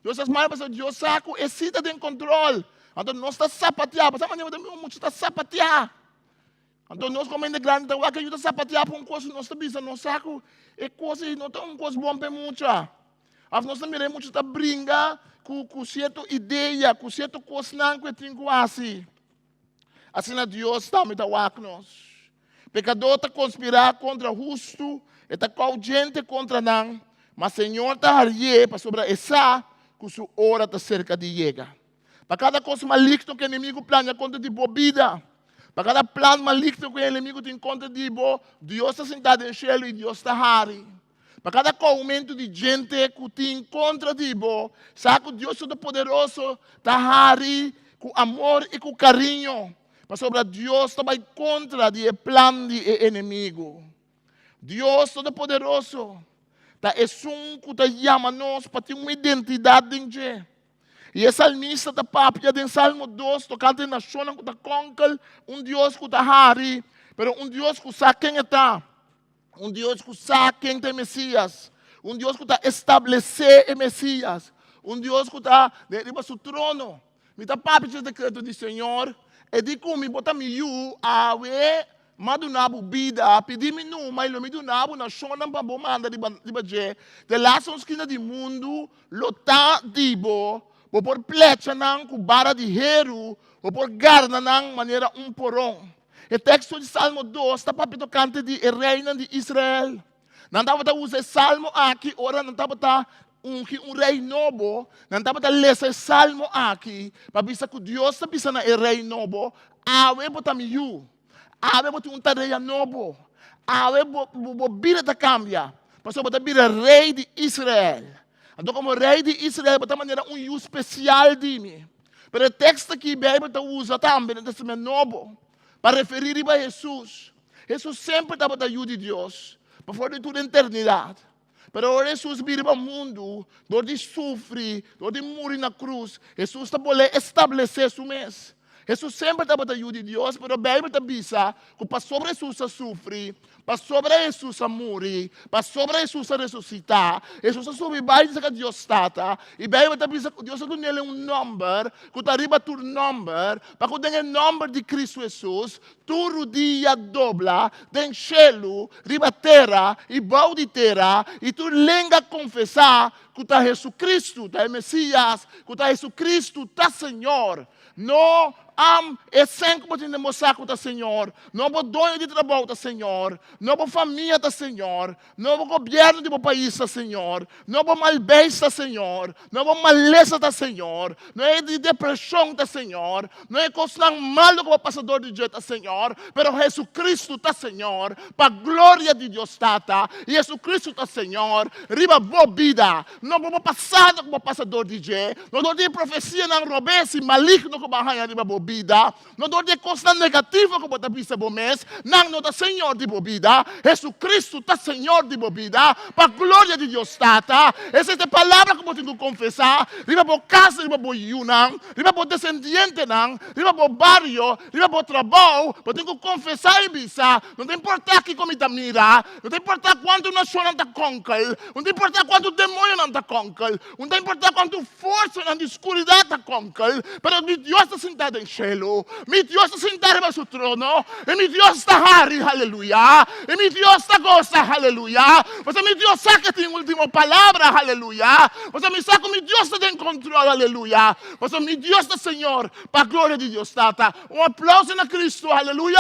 [SPEAKER 4] Deus está smile, mas Deus sabe que excita de controle. Então nós está sapatear, mas a maneira de muito está sapatear. Então nós como ainda grande, então que ajuda a sapatear para coisa nós está bisa, nós saco é coisa não tem coisa bom para muito. Nós também muito está brinca com certa ideia, com certa coisa não que tem assim. Assim na Deus está me dar nós. Pecador está conspirar contra o justo, está com gente contra não, mas o Senhor está ali para sobre essa que sua hora está cerca de chegar. Para cada coisa maligna que o inimigo planeja contra de vida, para cada plano maligno que o inimigo tem contra de Deus está sentado em céu e Deus está ali. Para cada aumento de gente que tem contra de sabe que Deus Todo-Poderoso está ali com amor e com carinho. Mas sobre Deus também contra o plano do inimigo. Deus Todo-Poderoso é um que chama nós para ter uma identidade em Deus. E esse salmista da papia em Salmo 2, tocando na nação que está conquer, Deus que está hari, pero Deus que sabe quem está. Deus que sabe quem é Messias. Deus que está estabelecer o Messias. Deus que está derriba seu trono. Me está papia de decreto do Senhor. E di ko mi bota mi yu awe madunabu bida pedi mi nu mai lo mi dunabu na shona pa bomanda di ba je de laços que de mundo lota dibo por plecha nang kubara di heru por garna nang maneira porong. O texto de Salmo 2 está papito cante de reina de Israel. Não estava usar Salmo aqui, ora não estava rei novo, não estava a ler esse salmo aqui, para ver que Deus está pensando em rei novo, ave botar miu, ave botar rei novo, ave botar vida cambia, para botar vida rei de Israel. Então como rei de Israel, botar maneira especial de mim. Mas o texto aqui, a Bíblia usa também no Testamento Novo, para referir a Jesus. Jesus sempre estava da ajuda de Deus, para fora de toda a eternidade. Pero agora Jesus vir para o mundo, dor de sofrer, dor de morrer na cruz, Jesus está podendo estabelecer seu mês. Jesus sempre estava da ajuda de Deus, pero a Bíblia está dizendo que para sobre Jesus a sofrer, para sobre Jesus a morrer, para sobre Jesus a ressuscitar, Jesus a subir mais do que Deus está. E a Bíblia está dizendo que Deus está dando número, que está arriba tu número, para que tenha o número de Cristo Jesus, tu rodilha dobla, den cielo, riba terra, e bau de terra, e tu lenga confessar que está Jesus Cristo, está Messias, que está Jesus Cristo, está Senhor. Não é sempre que você mostrar que está Senhor. Não é dono de trabalho está Senhor. Não é família está Senhor. Não é governo do país está Senhor. Não é malbé está Senhor. Não é maleza está Senhor. Não é de depressão está Senhor. Não é coisa malo como passador de jeito está Senhor. Pero Jesus Cristo está Senhor. Para a glória de Deus está. E Jesus Cristo está Senhor. Riba boa vida. Não é passado como passador de jeito. Não é profecia não robesse maligno como a riba boa vida. Não é coisa negativa como a bisa bomês. Não é Senhor de boa vida. Jesus Cristo está Senhor de boa vida. Para a glória de Deus está. Essa é a palavra que eu tenho que confessar. Riba boa casa, riba boa yunang. Riba boa descendiente nang. Riba boa barrio. Riba boa trabalho. Eu tenho que confessar e bisa. Não tem importar que como está mira. Não tem importar quanto nação não está conquer. Não tem importar quanto demônio não está conquer. Não tem importar quanto força na escuridão está conquer. Pero mi Deus está sentado em cielo. Mi Deus está sentado em seu trono. E mi Deus está hari, aleluia. E mi Deus está goza, aleluia. Mas mi Deus sabe que tem última palavra, aleluia. Mas mi sabe que mi Deus está em controle, aleluia. Mas mi Deus está Senhor, para a glória de Deus está. Aplauso na Cristo, aleluia.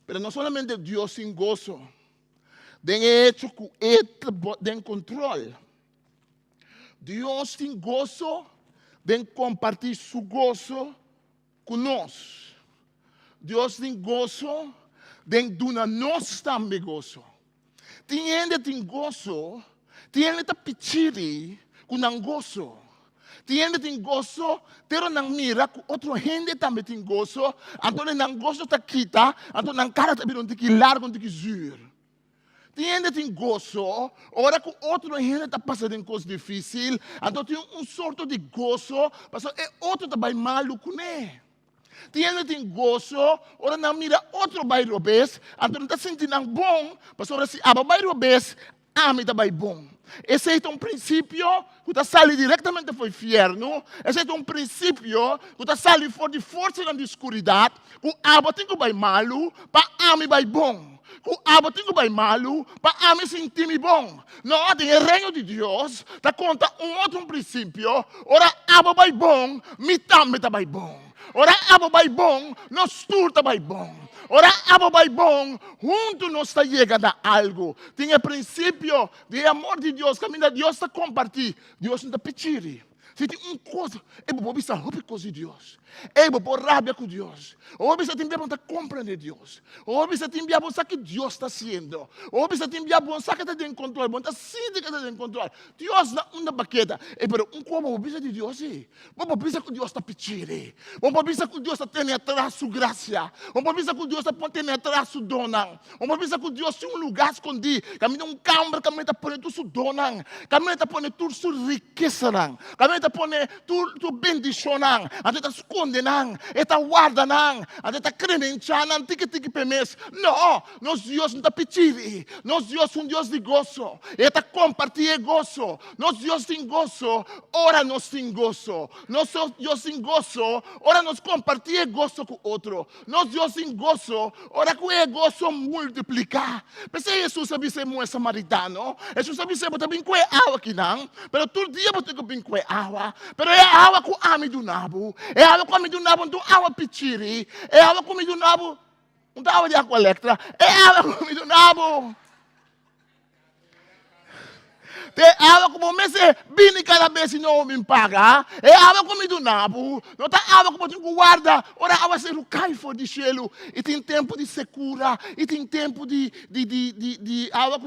[SPEAKER 4] Pero no solamente Dios sin gozo, den hecho que den control. Dios sin gozo, den compartir su gozo con nós. Dios sin gozo, den duna nós também gozo. Tiene tem gozo, tiene ta pichiri com não gozo. Tiene tem gozo, pero nang mira ku outro gente também tem gozo, antone nang gozo ta kita, antone nang cara ta biron tiki largo tiki zur. Tiene tem gozo, ora ku outro gente está passando em coisa difícil, antone tem sorto de gozo, mas é outro tá vai malu kuné. Tiene tem gozo, ora nang mira outro vai robes, antone tá sentindo bom, mas ora se aba vai robes, ami tá vai bom. Esse é um princípio que está saindo diretamente do inferno. Esse é um princípio que está saindo fora de força na escuridão. Que aba tem que vai malo, para ami vai bom. Que aba tem que vai malo, para ami sentir bom. Não, tem o reino de Deus, está conta outro princípio. Ora aba vai bom, mi também tá vai bom. Ora aba vai bom, nós tudo tá vai bom. Ora, abo vai bom, junto nós está chegando a algo. Tem o princípio de amor de Deus, caminho de Deus está compartilhando. Deus não está pedindo. Se tem uma coisa, eu vou pensar, roupa coisa de Deus. Eu vou pôr rábia com Deus. Ou você tem que compreender Deus. Ou você tem que pensar que Deus está sendo. Ou você tem que pensar que está em controle. Você sente que está em controle. Deus não é uma baqueta. Pero como vou pensar de Deus? Vamos pensar que Deus está pedindo. Vamos pensar que Deus está tendo atrás sua graça. Vamos pensar que Deus está tendo atrás sua dona. Vamos pensar que Deus tem um lugar escondido. Caminho câmara, caminho está pondo tudo sua dona. Caminho está pondo tudo sua riqueza. Caminho está pondo tudo bendição. Até está escondido. Eta guarda nang, eta credencial nang tiki pemes. No, nos Dios não está pedindo. Nos Dios Deus de gozo. Eta compartir gozo. Nos Dios tem gozo, ora nos tem gozo. Nos Dios tem gozo, ora nos compartir gozo com outro. Nos Dios tem gozo, ora com o gozo multiplicar. Pensei Jesus sabe ser um samaritano. Jesus sabe ser botar bem com água aqui não. Pero todo dia botar bem com água. Pero é água com ami do nabo. É água com ami do nabo, então água pichiri. É água com ami do nabo, então água de água elétrica. É água com ami do nabo. Tem água como mese bini cada vez se não me paga. É água com ami do nabo. Não tá água como tem que guarda. Ora água se cai fora de cielo. E tem tempo de secura. E tem tempo de água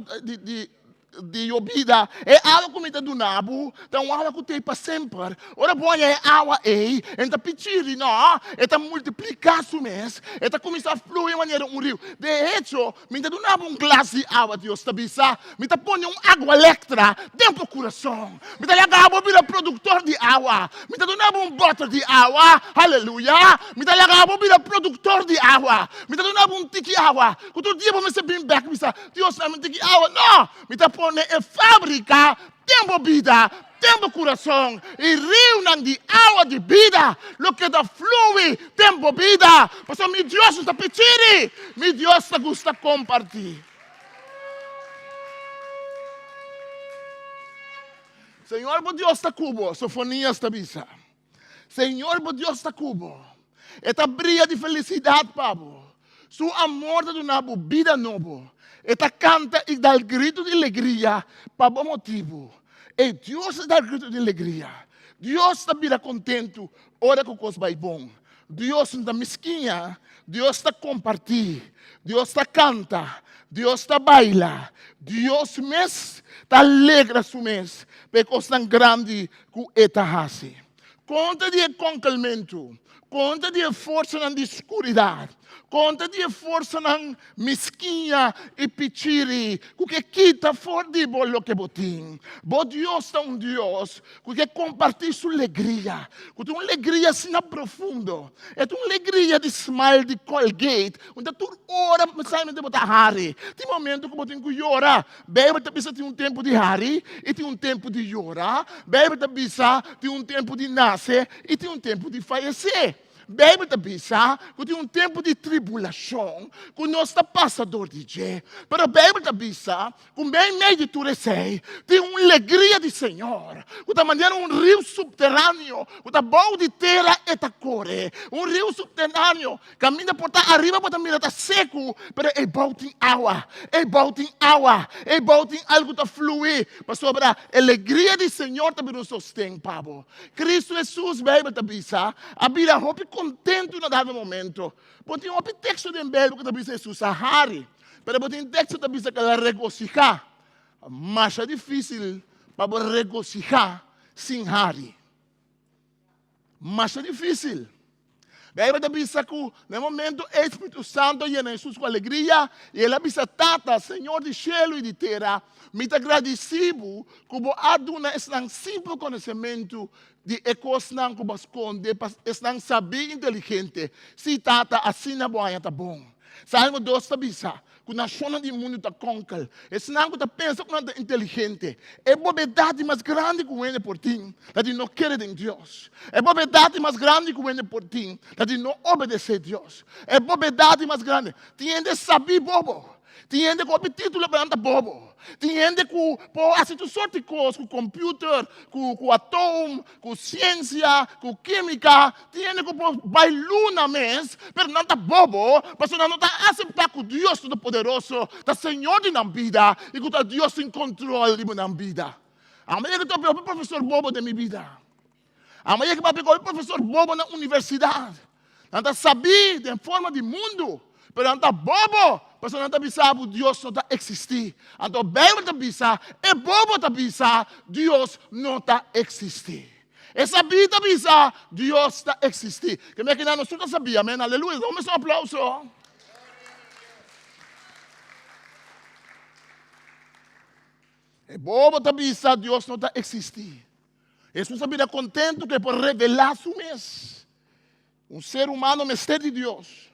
[SPEAKER 4] de bebida, é água comida do nabo, então água que tem para sempre. Ora, boa é água aí, então pedir, não, é multiplicar o mês, é começar a fluir de maneira rio. De hecho, me dá do nabo glass de água, Deus está bisa, me dá põe água elétrica dentro do coração, me dá água vira produtor de água, me dá do nabo bottle de água, aleluia, me dá água vira produtor de água, me dá do nabo tiki água, outro dia vou me ser bem back, Deus não me tiki água, não, me dá é fábrica, tem bebida, tem coração, e rio não de água de vida, o que da flui, tem bebida, mas meu Deus está pedindo, meu Deus está gosta de compartilhar. Senhor, meu Deus está cubo, sofonia está bisa. Senhor, meu Deus está cubo, esta brilha de felicidade, Pablo, su amor de uma vida nova. Eta canta e dá grito de alegria para bom motivo. E Deus dá grito de alegria. Deus está bem contente, ora que coisa vai bom. Deus não está mesquinha, Deus está compartilha, Deus está canta, Deus está baila, Deus mês está alegre su mês, porque coisa tão grande que eta hace. Conta de concalamento, conta de força na escuridão. Conta de força na mesquinha e pichiri, que quita fora de bolo que botim. Bo Deus é Deus, que compartilha sua alegria, que tem uma alegria assim profundo. É uma alegria de smile de Colgate, onde tu ora, sai de botar hari. Tem momento que você tem que chorar. Bebe te bisa tem um tempo de hari e tem um tempo de chorar. Bebe te bisa tem um tempo de nascer e tem um tempo de falecer. Bíblia está bisa que tem tempo de tribulação, que nós está passador de Deus. Mas a Bíblia está bisa que bem meio de tudo sei, tem uma alegria de Senhor. Que está mandando rio subterrâneo, que está bom de terra e está corre. Rio subterrâneo, caminha por tá arriba, por tá mira tá seco, mas é bom tem água, é bom tem água, é bom tem algo que flui, para sobre a alegria de Senhor também nos sustém, Pablo. Cristo Jesus, Bíblia está bisa, a vida hope contento no dado momento. Porque tem um texto de Bíblia que está bisa Jesus a Hari, mas tem um texto que está bisa que ela regocijar. Mas é difícil para regocijar sem Hari. Mas é difícil. Bíblia está bisa que no momento o Espírito Santo llena Jesus com alegria e ele bisa tata, Senhor de céu e de terra, me está agradecido como aduna esse simples conhecimento de ecos não que esconde, esse não saber inteligente, se tata assim na boa está bom. Salmo 2 está bisa, que na zona do mundo está concal, esse não que está pensa que não está inteligente, é bobedade mais grande que vem por ti, que não quer em Deus, é bobedade mais grande que vem por ti, que não obedece a Deus, é bobedade mais grande, tem de saber bobo. Tem gente com o título para bobo. Tem gente com assim sorte de coisas, com computer, com átomo, com ciência, com química. Tem gente com bailuna mesmo, mas não está bobo, porque não está aceitando que Deus Todo-Poderoso está Senhor de nossa vida e que Deus em controle de nossa vida. Amanhã que estou o professor bobo de minha vida. Amanhã que estou o professor bobo na universidade. Não está sabendo de forma de mundo, mas não está bobo. Mas não está pensando que Deus não está existir. Então, Bíblia está pensando, é bobo está pensando, Deus não está existir. Essa vida pensa, Deus está existir. Que me que não nós não sabia, amém, aleluia. Vamos um aplauso. É bobo está pensando, Deus não está existir. Isso não sabia contento que por revelar su mês. Ser humano mistério de Deus.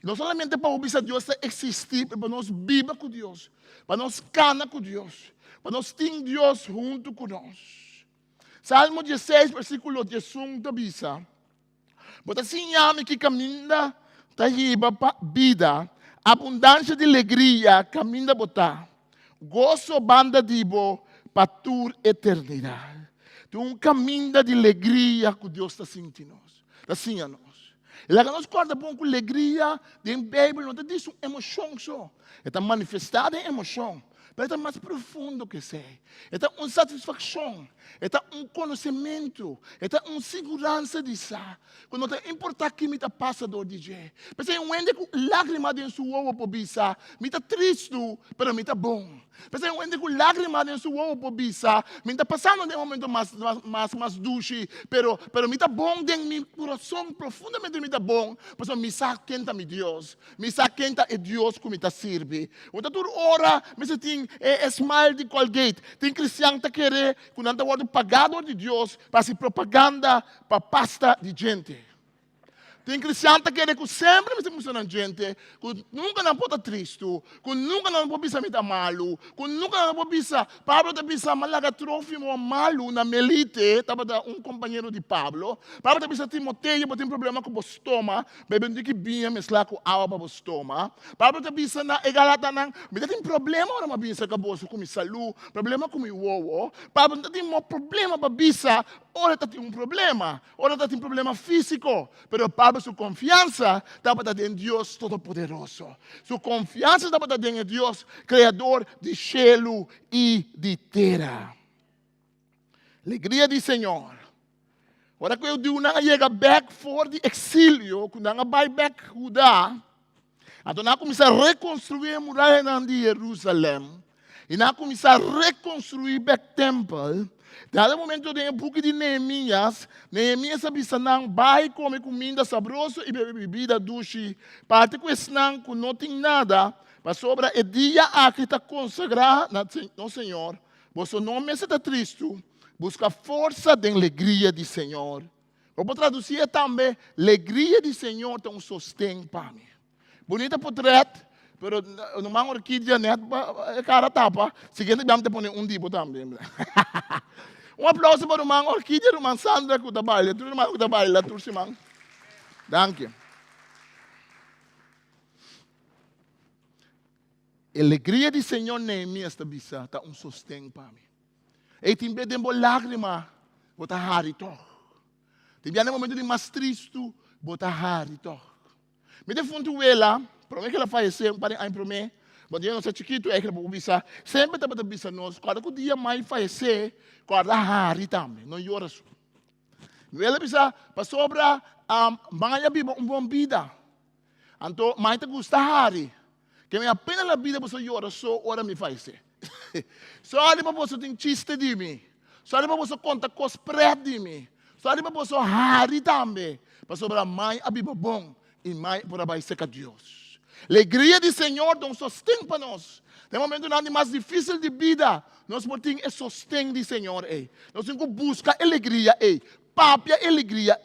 [SPEAKER 4] Não somente para obedecer a Deus existir, mas para nós viver com Deus, para nós canar com Deus, para nós ter Deus junto com nós. Salmo 16, versículo 18, diz: "Bota assim ame que caminha, tá riba para vida, abundância de alegria, caminha botar, gozo banda dibo, para tua eternidade." Tem caminho de alegria que Deus está sentindo, está assim a nós. E lá que nós corta bom com alegria, dentro da Bíblia não diz uma emoção só. É manifestada em emoção, mas é mais profundo que isso. É uma satisfação, é conhecimento, é uma segurança de isso. Quando não importa que me está passador de Deus. Mas é com lágrima dentro do seu ovo por bisa, me está triste, mas me está bom. Mas é com lágrima dentro do seu ovo por bisa, me está passando de momento mais duche, mas me está bom dentro do meu coração, profundamente me está bom, mas me sabe quem está meu Deus, me sabe quem é Deus que me está serve. Então toda hora, me tem smile de Colgate, tem cristiano que quer, quando não está pagador de Deus, para ser propaganda para pasta de gente. Tem cristiano que quer que sempre me emociona gente, que nunca não pode estar triste, que nunca não pode pensar me está malo, que nunca não pode pensar, Pablo está pensando, malaga trofimo malo na Melite, estava companheiro de Pablo, Pablo está pensando, Timoteo, tem problema com o estômago, bebendo que vinha mesclar com água para o estômago, Pablo está pensando, na Galata, me tem problema ora ma pensa que com minha saúde, problema com meu ovo, Pablo tem um problema para pensar, ora tem um problema, ora tem um problema físico, mas Pablo sua confiança estava em Deus Todo-Poderoso. Sua confiança estava em Deus, Criador de céu e de terra. Alegria do Senhor. Agora que eu digo, não chega back for de exílio, quando não vai back Judá, então não começa a reconstruir a muralha de Jerusalém, e não começa a reconstruir back temple. Dado momento tem um pouco de Neemias sabe se não vai comer comida saborosa e beber bebida doce. Parte com esse não, que não tem nada, mas sobre o dia que está consagrado no Senhor, você não me está triste, busca força da alegria do Senhor. Eu vou traduzir também, alegria do Senhor tem um sostém para mim. Bonita portrait, pero no mango orquídea net, cara tapa, seguinte vamos te poner tipo também. Um aplauso para o irmão Orquídea, o irmão Sandra, que trabalha, todo irmão que trabalha, todo irmão. Danke. A alegria do Senhor Neemias está um sustento para mim. E tem bem de lágrima, bota harito. Tem bem no momento de mais triste, bota harito. Me defunto ela, para mim que ela faleceu, para mim, mas eu não sei chiquito, é que ela pode bisa. Sempre está para bisa nós, cada dia mais falecer, cada hari também, não chora só. Ela bisa para sobra, manhã viva bom vida. Então, mais te gusta hari. Que me apenas a vida para chorar, só hora me falecer. Só ali para você tem chiste de mim. Só ali para você conta coisas pretas de mim. Só ali para você hari também. Para sobra mais a vida bom. E mais por abaixo com Deus. Alegria do Senhor dá um sustento para nós. Tem momento nada mais difícil de vida. Nós temos o sustento do Senhor. Nós temos que buscar alegria. Pápia alegria.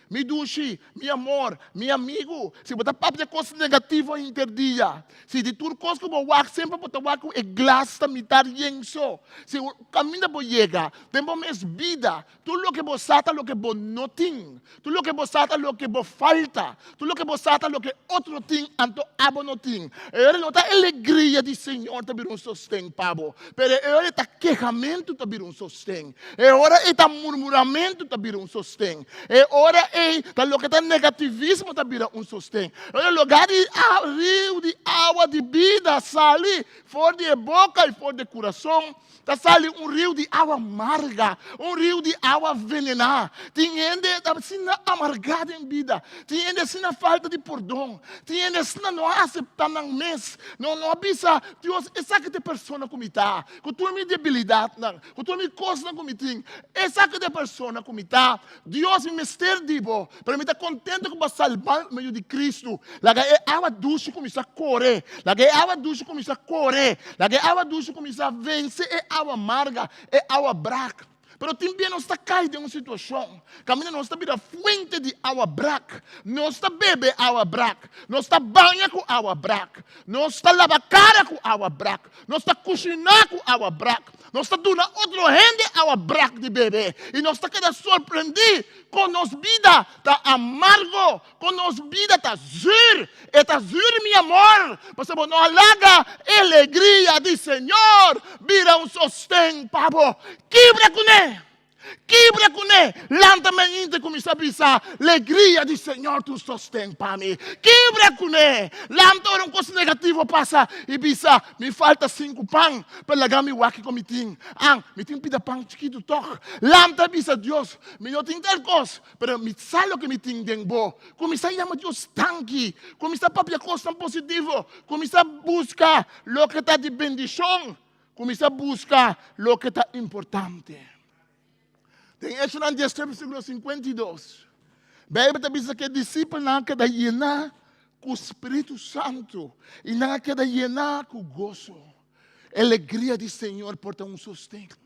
[SPEAKER 4] Me duche, meu amor, meu amigo. Se você pápia coisa negativa interdia. Se de tudo coisa que você sempre pode falar com glasta mitar yenso. Se o caminho para chegar, tem mais vida. Tudo o que você sabe, o que você não tem. Tudo o que você sabe, o que você falta. Tudo o que você sabe, o que outro tem, então abo não tem. Ele não está alegria do Senhor para vir sustento, Pablo. Mas ele está queixamento para vir sustento. Agora está murmuramento para vir sustento. Agora lo que está negativismo está vira sustento. O lugar de rio de água de vida sale fora de boca e fora de coração. Está sale rio de água amarga, rio de água venenosa. Tem gente assim amargada em vida. Tem gente assim falta de perdão. Tem gente assim não aceita não mês. Não avisa Deus essa que te persona como está. Com tua minha debilidade, com tua minha coisa como tem. Essa que te persona como está. Deus me mistério dibo. Para mim estar contente com salvar meio de Cristo. Laga água doce começa a correr. Laga água doce começa a correr. Laga água doce começa a vencer. Água amarga, água branca. Pero também não está caindo em uma situação. Caminha não está vira fuente de água branca. Não está bebe água branca. Não está banha com água branca. Não está lavar cara com água branca. Não está cozinhar com água branca. Não está dando outro rende água branca de beber. E não está querendo surpreender com nos vida está amargo. Com nos vida está zur. Está zur, meu amor. Mas não alaga alegria do Senhor. Vira sustento, pavo. Quebra com ele. Quebra com ele. Lentamente começa a pensar. Alegria do Senhor tu sustém para mim. Quebra com ele. Lentamente uma coisa negativa passa. E pensa, me falta 5 pão. Para lagar meu waki com me tem. Me tem pida pão chiquito toque. Lentamente pensa, Deus, me não tem tal coisa. Pero me sabe o que me tem dentro. Começa a chamar Deus tanque. Começa a papia coisa positiva. Começa a buscar o que está de bendição. Começa a buscar o que está importante. Tem isso na versículo 52. Bíblia está dizendo que discípulo não quer llenar com o Espírito Santo e não quer llenar com gozo. A alegria do Senhor porta sustento.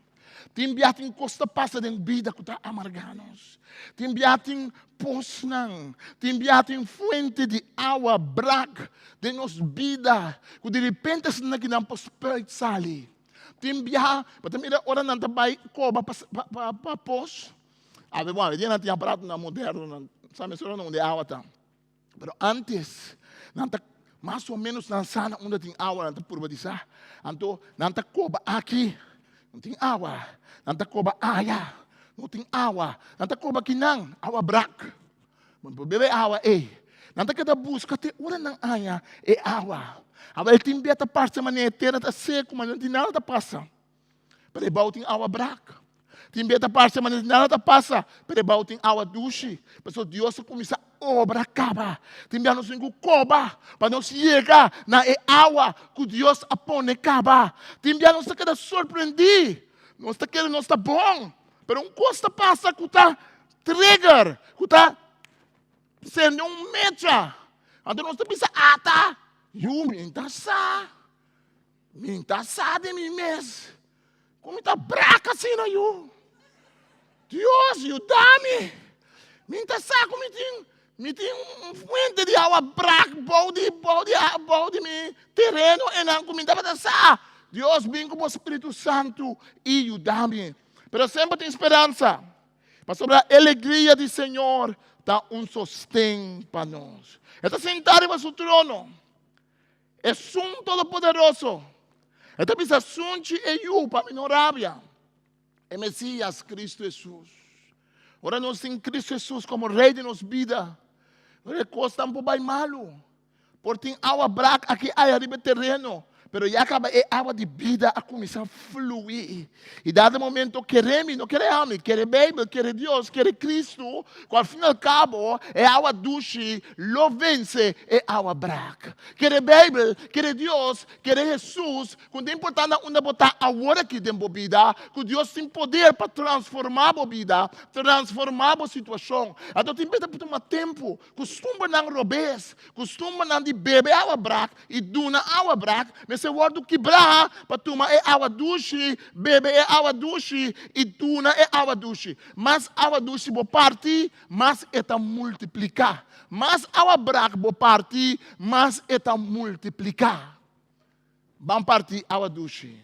[SPEAKER 4] Tem biatin costa passa de vida que está amarganos. Tem biatin posnan. Tem biatin fuente de água branca de nos vida. Que de repente se não que não prosperidade sali. Timbia, mas também ora não trabalha coba para pós. Ah, bom, ele não tinha prato na moderno, sabe só não de água tá. Mas antes, não tá mais ou menos na sana onde tem água não tá por badisar. Então, não tá coba aqui, não tem água. Não tá coba aya, não tem água. Não tá coba kinang, água branca. Mas bebe água não tá cada busca te ora não aya água. Agora ele tem beta parte maneira inteira está seco, mas não tem nada passa. Para ele tem água branca. Tem beta parte maneira nada passa. Para ele tem água doce. Para Deus começa a obra acaba. Tem beta não tem coba para não chegar na água que Deus apone acaba. Tem beta não está querendo surpreender. Não está querendo não está bom. Pero coisa passa que está trigger, que está sendo mecha. Então não está pensando tá. Eu minta sa de mim mesmo. Como está braca assim na eu? Deus, eu dá-me. Minta sa como me tem fuente de água braca, balde me terreno e não como dá para sa. Deus vem com o Espírito Santo e ajuda-me. Mas sempre tem esperança. Mas sobre a alegria do Senhor está sostén para nós. Está sentado em seu trono. É um todo-poderoso. Então, pensa, sunchi e eu para minorável. É Messias, Cristo Jesus. Ora, nós temos Cristo Jesus como Rei de nossa vida. Não é coisa um pouco malo. Porque tem água branca aqui aí arriba terreno. Pero já acaba é água de vida a começar a fluir. E dado momento queremos, não queremos, quer Bíblia, quer Deus, quer Cristo. Ao fim e ao cabo, é água doce, lo vence, é água branca. Quer Bíblia, quer Deus, quer Jesus. Quando é importante onde botar agora aqui dentro da vida, que Deus tem poder para transformar a vida, transformar a situação. Então tem que tomar tempo. Costuma não robes, costuma não de beber água branca e duna água branca. Esse word quebrar para tomar é água doce, beber é água doce e tuna é água doce. Mas água doce vou partir, mas é ta multiplicar. Mas água branca vou partir, mas é ta multiplicar. Vamos partir água doce.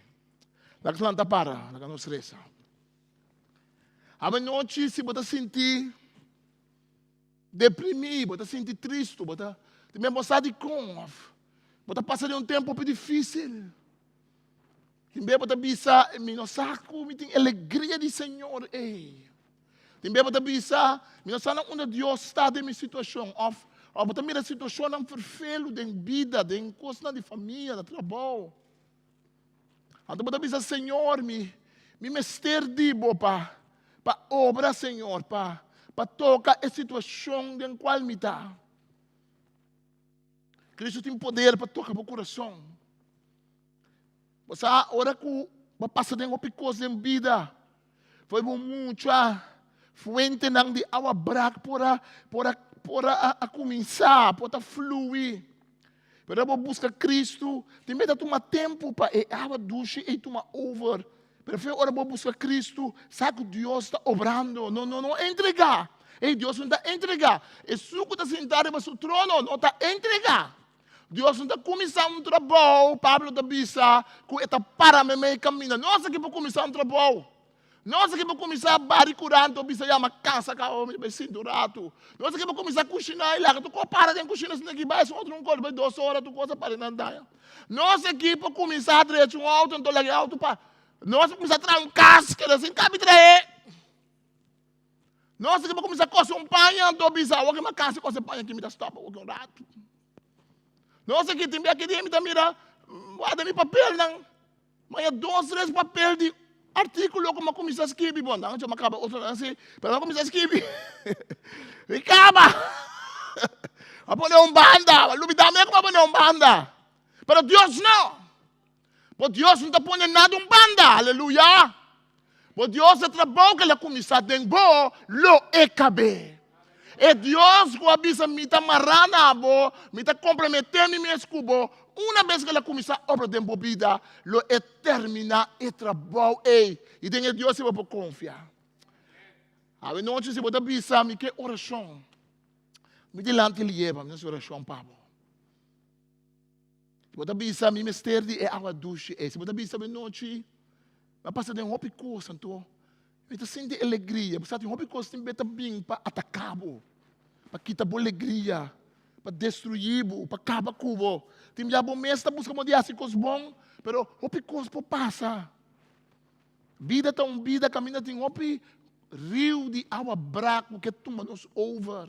[SPEAKER 4] Lá que não para, lá que não estressa. A noite se você sentir deprimido, você sentir triste, você também mostrar de como. Você passa de um tempo difícil. Também você pensa, meu saco, me tem alegria do Senhor. Também você pensa, meu saco, onde Deus está de minha situação. Ou você mira a situação não perfeita, de vida, de coisa de família, de trabalho. Então você pensa, Senhor, me esterdibo para obra, Senhor, para tocar a situação em qual me está. Cristo tem poder para tocar o coração. Você ora que vai passar de uma coisa em vida. Foi muita fuente de água branca para começar, para fluir. Mas eu buscar Cristo, tem que tomar tempo para a água doce e tomar over. Mas agora eu buscar Cristo, sabe que Deus está obrando. Não entregar. Deus não está entregar. E suco está sentado no seu trono, não está entregar. Deus não está começando um trabalho, Pablo está dizendo, que está para me caminhar. Nós aqui para começar um trabalho. Nós aqui para começar a baricurar, estou dizendo, uma casa que eu me sinto rato. Nós aqui para começar a cozinhar, lá, tu para de cozinhar, se aqui vai, se outro não corre, vai 2 horas, tu coisa para andar. Nós aqui para começar a trazer um auto, então lá, auto para. Nós começar a trazer um casco, assim, cabe trazer. Nós aqui para começar a cozer um panho, estou dizendo, uma casa, cozer panho aqui, me dá stop, um rato. Nós aqui tem aqui dentro da mira, guarda mi papel não, mas 2, 3 papel de artículo como começar a escrever, bom, não, já me acaba outro assim, para começar a escrever, e acaba, a poner banda, lubida me como poner banda, para Deus não, por Deus não está pondo nada banda, aleluia, por Deus é trabalho que ele começar dentro, lo cabe. E Deus, que avisa, me está amarrando, me está comprometendo, me escubo. Uma vez que ela começar a obra de vida, lo é terminar o trabalho. E tem Deus que você confiar. A noite, se você pensar, me que oração. Me delante ele leva, me oração, Pablo. Se você pensar, me esterde é água doce. Se você pensar, me noite, vai passar de uma coisa, então. Você sente alegria, você tem uma coisa que você bem para atacar, para quitar a alegria, para destruir, para acabar com o. Tem já bom mês, está buscando de coisas bom, mas uma coisa para passar. Vida está uma vida, caminha tem um rio de água branca que toma nos over.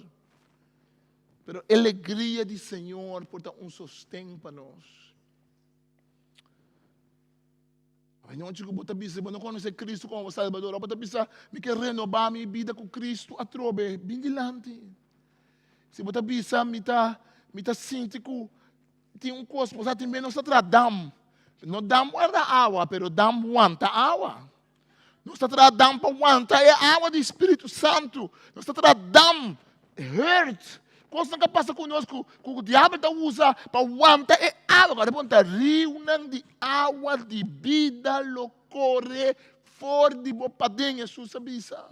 [SPEAKER 4] Mas a alegria do Senhor porta sostém para nós. Não digo que você não conhece Cristo como Salvador, você me quer renovar minha vida com Cristo a trobe, bem dilante. Se você pensa, me tá sente que tem coisa, você também não está tratando. Não dá muita água, mas dá muita água. Não está tratando para muita é água do Espírito Santo. Não está tratando hurt. Coisa que passa conosco, que o diabo usa para aguentar é água. Agora, rio de água de vida, lo corre fora de bopadinha, Jesus sabia.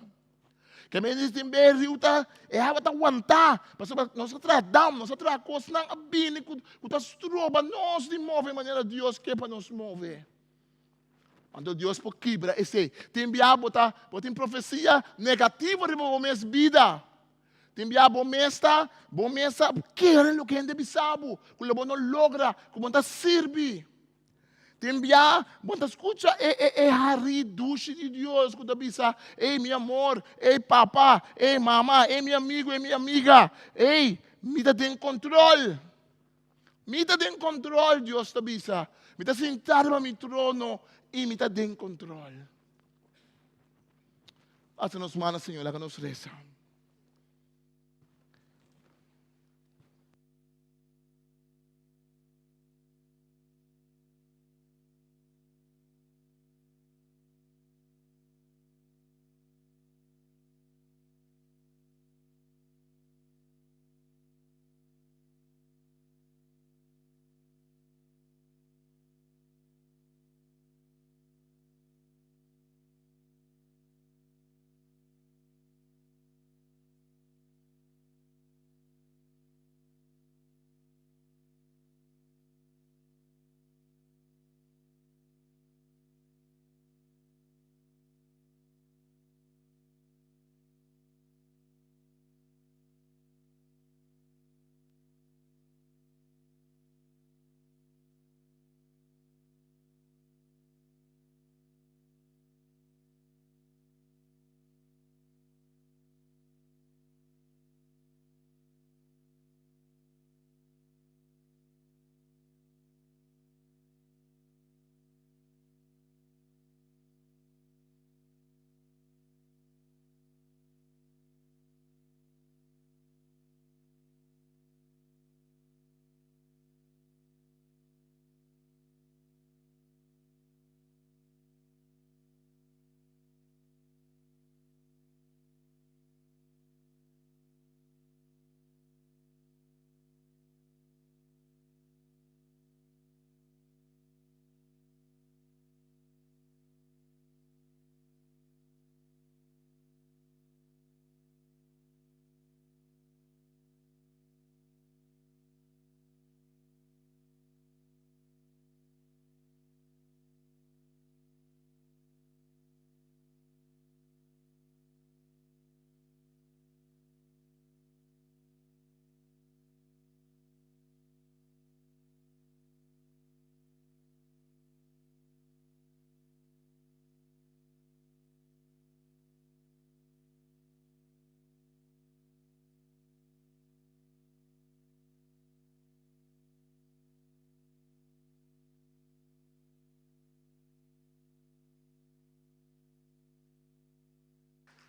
[SPEAKER 4] Que mesmo tem rio, é água para aguentar. Nós tratamos, nós tratamos coisas não abine, que está troba, nós de mover maneira Deus que para nos mover. Quando Deus por quebra, tem diabo, tem profecia negativa de minha vida. Timbia bom mesa, quer lo que ande bisabo, quando bom não logra, como tá sirve. Timbia, bom tá escuta, Harry duche de Deus, quando bisa, meu amor, papá, mamá, meu amigo, minha amiga, me dá tem controle. Me dá tem controle, Deus tá bisa. Me dá sentado no meu trono e me dá tem controle. Passa nos manos, Senhor, lá que nos reza.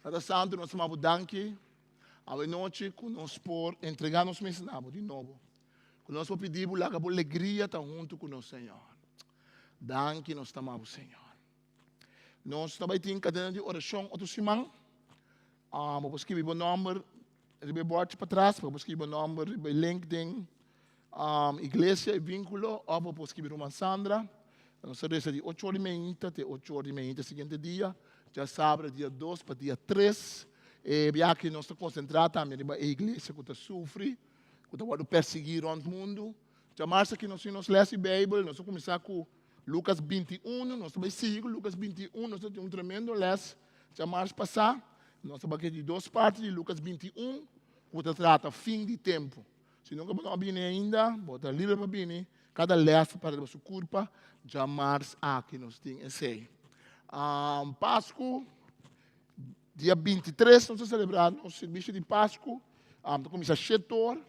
[SPEAKER 4] Cada santo nós chamamos danke, a noite que nós por entregar nos mensagens de novo. Que nós pedimos lá que a alegria está junto com o Senhor. Danke nós chamamos Senhor. Nós também temos cadena de oração outro semana. Vamos escrever o número, ribe board para trás, vamos escrever o número, ribe LinkedIn, igreja e vínculo, ou vamos escrever uma Sandra. Nós resta de 8h30 até 8h30 seguinte dia. Já sabe, dia 2 para dia 3. E aqui nós estamos concentrados também na igreja que está sofrendo, que está perseguindo o mundo. Já mais aqui nós lemos a Bíblia, nós vamos começar com Lucas 21, nós vamos seguir Lucas 21, nós temos um tremendo les. Já mais passar, nós vamos aqui de 2 partes de Lucas 21, que trata fim de tempo. Se não vamos vir ainda, bota livre para vir, cada les para a sua culpa, já mais aqui nós temos esse. Páscoa, dia 23, nós vamos celebrar o serviço de Páscoa. Começa Shetor,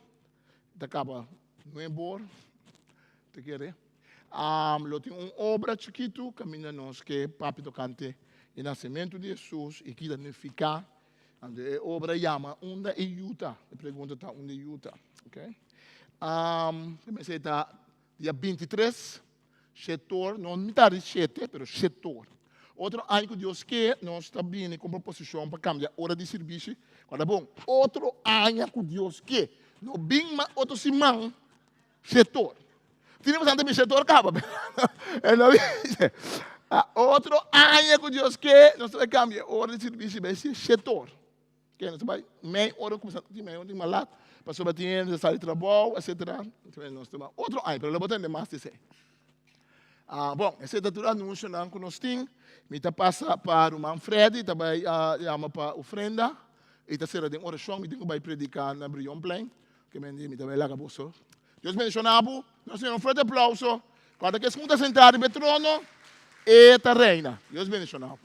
[SPEAKER 4] acaba Novembro, te quer? Tem uma obra chiquito, caminha nós que papi tocante o nascimento de Jesus e que significa a obra chama onde é Utah. A pergunta está onde é Utah, ok? Comecei dia 23, Shetor, não metade Shete, mas Shetor. Outro ano que Deus quer, nós estamos vindo com proposição para cambiar a hora de serviço. Quando é bom, outro ano que Deus quer, não vem mais outro semana, setor. Tínhamos antes de setor, acaba. Outro ano que Deus quer, nós vamos cambiar a hora de serviço, vai ser setor. Nós vamos meia hora, começar a meia hora de malado, para sobreviver, sair de trabalho, etc. Outro ano, para botar de mais de ser. Bom, esse é o anúncio que nós temos. Me passa para o Manfredi, também chama para a ofrenda. Esta será de oração, me tenho que predicar na Brion Plain, que me diz, me também lá acabou só. Deus mencionava, nós temos um forte aplauso. Cada que escuta sentado no trono, esta reina. Deus mencionava.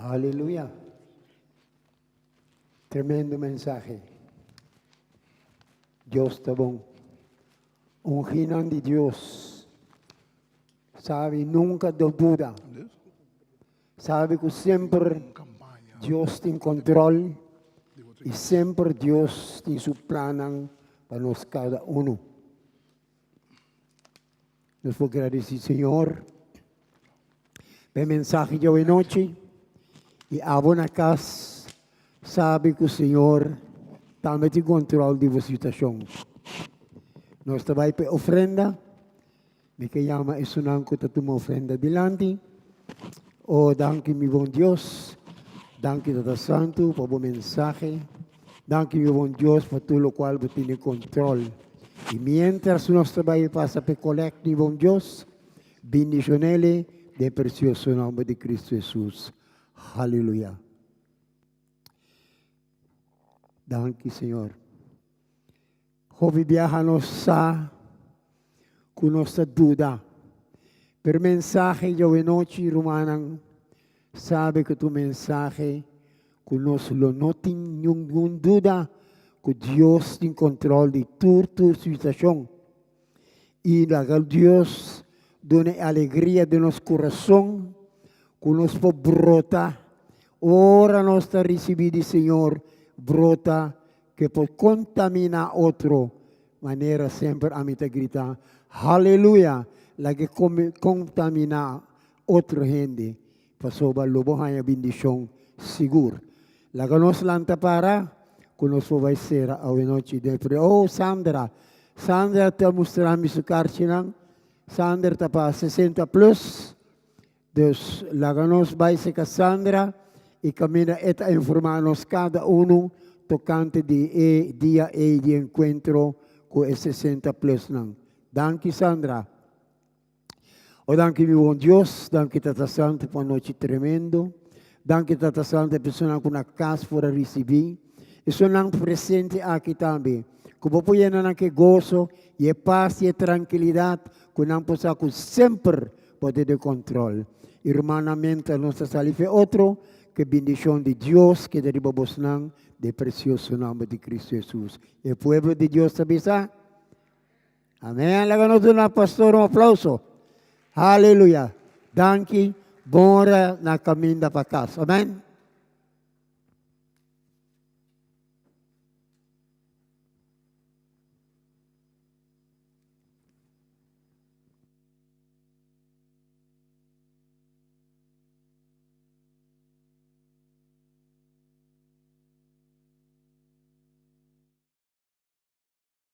[SPEAKER 5] Aleluya. Tremendo mensaje. Dios está bom. Unginan de Dios. Sabe, nunca duda. Sabe que sempre Dios tem control e sempre Dios tem seu plano para nós cada um. Nós vamos agradecer, Senhor, pelo mensagem de hoje noite. E a na casa sabe que o Senhor está em controle de sua situação. Nós trabalhamos para ofrenda. Me que chama isso não que está uma ofrenda delante. Oh, danke meu bom Deus. Danke Tata Santo por o mensagem. Danke meu bom Deus por tudo o qual você tem controle. E mientras nós trabalhamos passa para colectar, meu bom Deus, bendición ele de precioso nome de Cristo Jesus. Aleluia. Danke, Senhor. Houve viaja-nos sa com nossa dúvida. Per mensagem de hoje noite, Romanang, sabe que tu mensagem que nós não tem nenhuma dúvida que Deus tem controle de toda situação. E Deus dona alegria de nosso coração, que nós podemos brotar. Ora nós está recebendo, Senhor, brota que pode contaminar outro. Maneira sempre a mim gritar, aleluia, la que contamina outra gente. Passou a lubohanha bendição seguro. La que nós lanta para, que nós vai ser a noite de oh, Sandra está mostrando sua cartinha. Sandra está para 60 plus. Dus laga nos vai ser Cassandra e camina eta informar-nos cada tocante de dia e de encontro com 60 plus nang. Danke Sandra. O danke meu bom Deus, danke Tata Santo por noite tremendo. Danke Tata Santo a pessoa com a casa para receber. E são nang presente aqui também. Como pode não que gozo e paz e tranquilidade que não possa sempre poder de controle. Hermanamente nossa salife outro que bendição de Deus que derivamos nang de precioso nome de Cristo Jesus. E o povo de Deus sabe sa? Amém. Lagamos na pastor um aplauso. Aleluia. Danke. Bora na caminho para casa. Amém.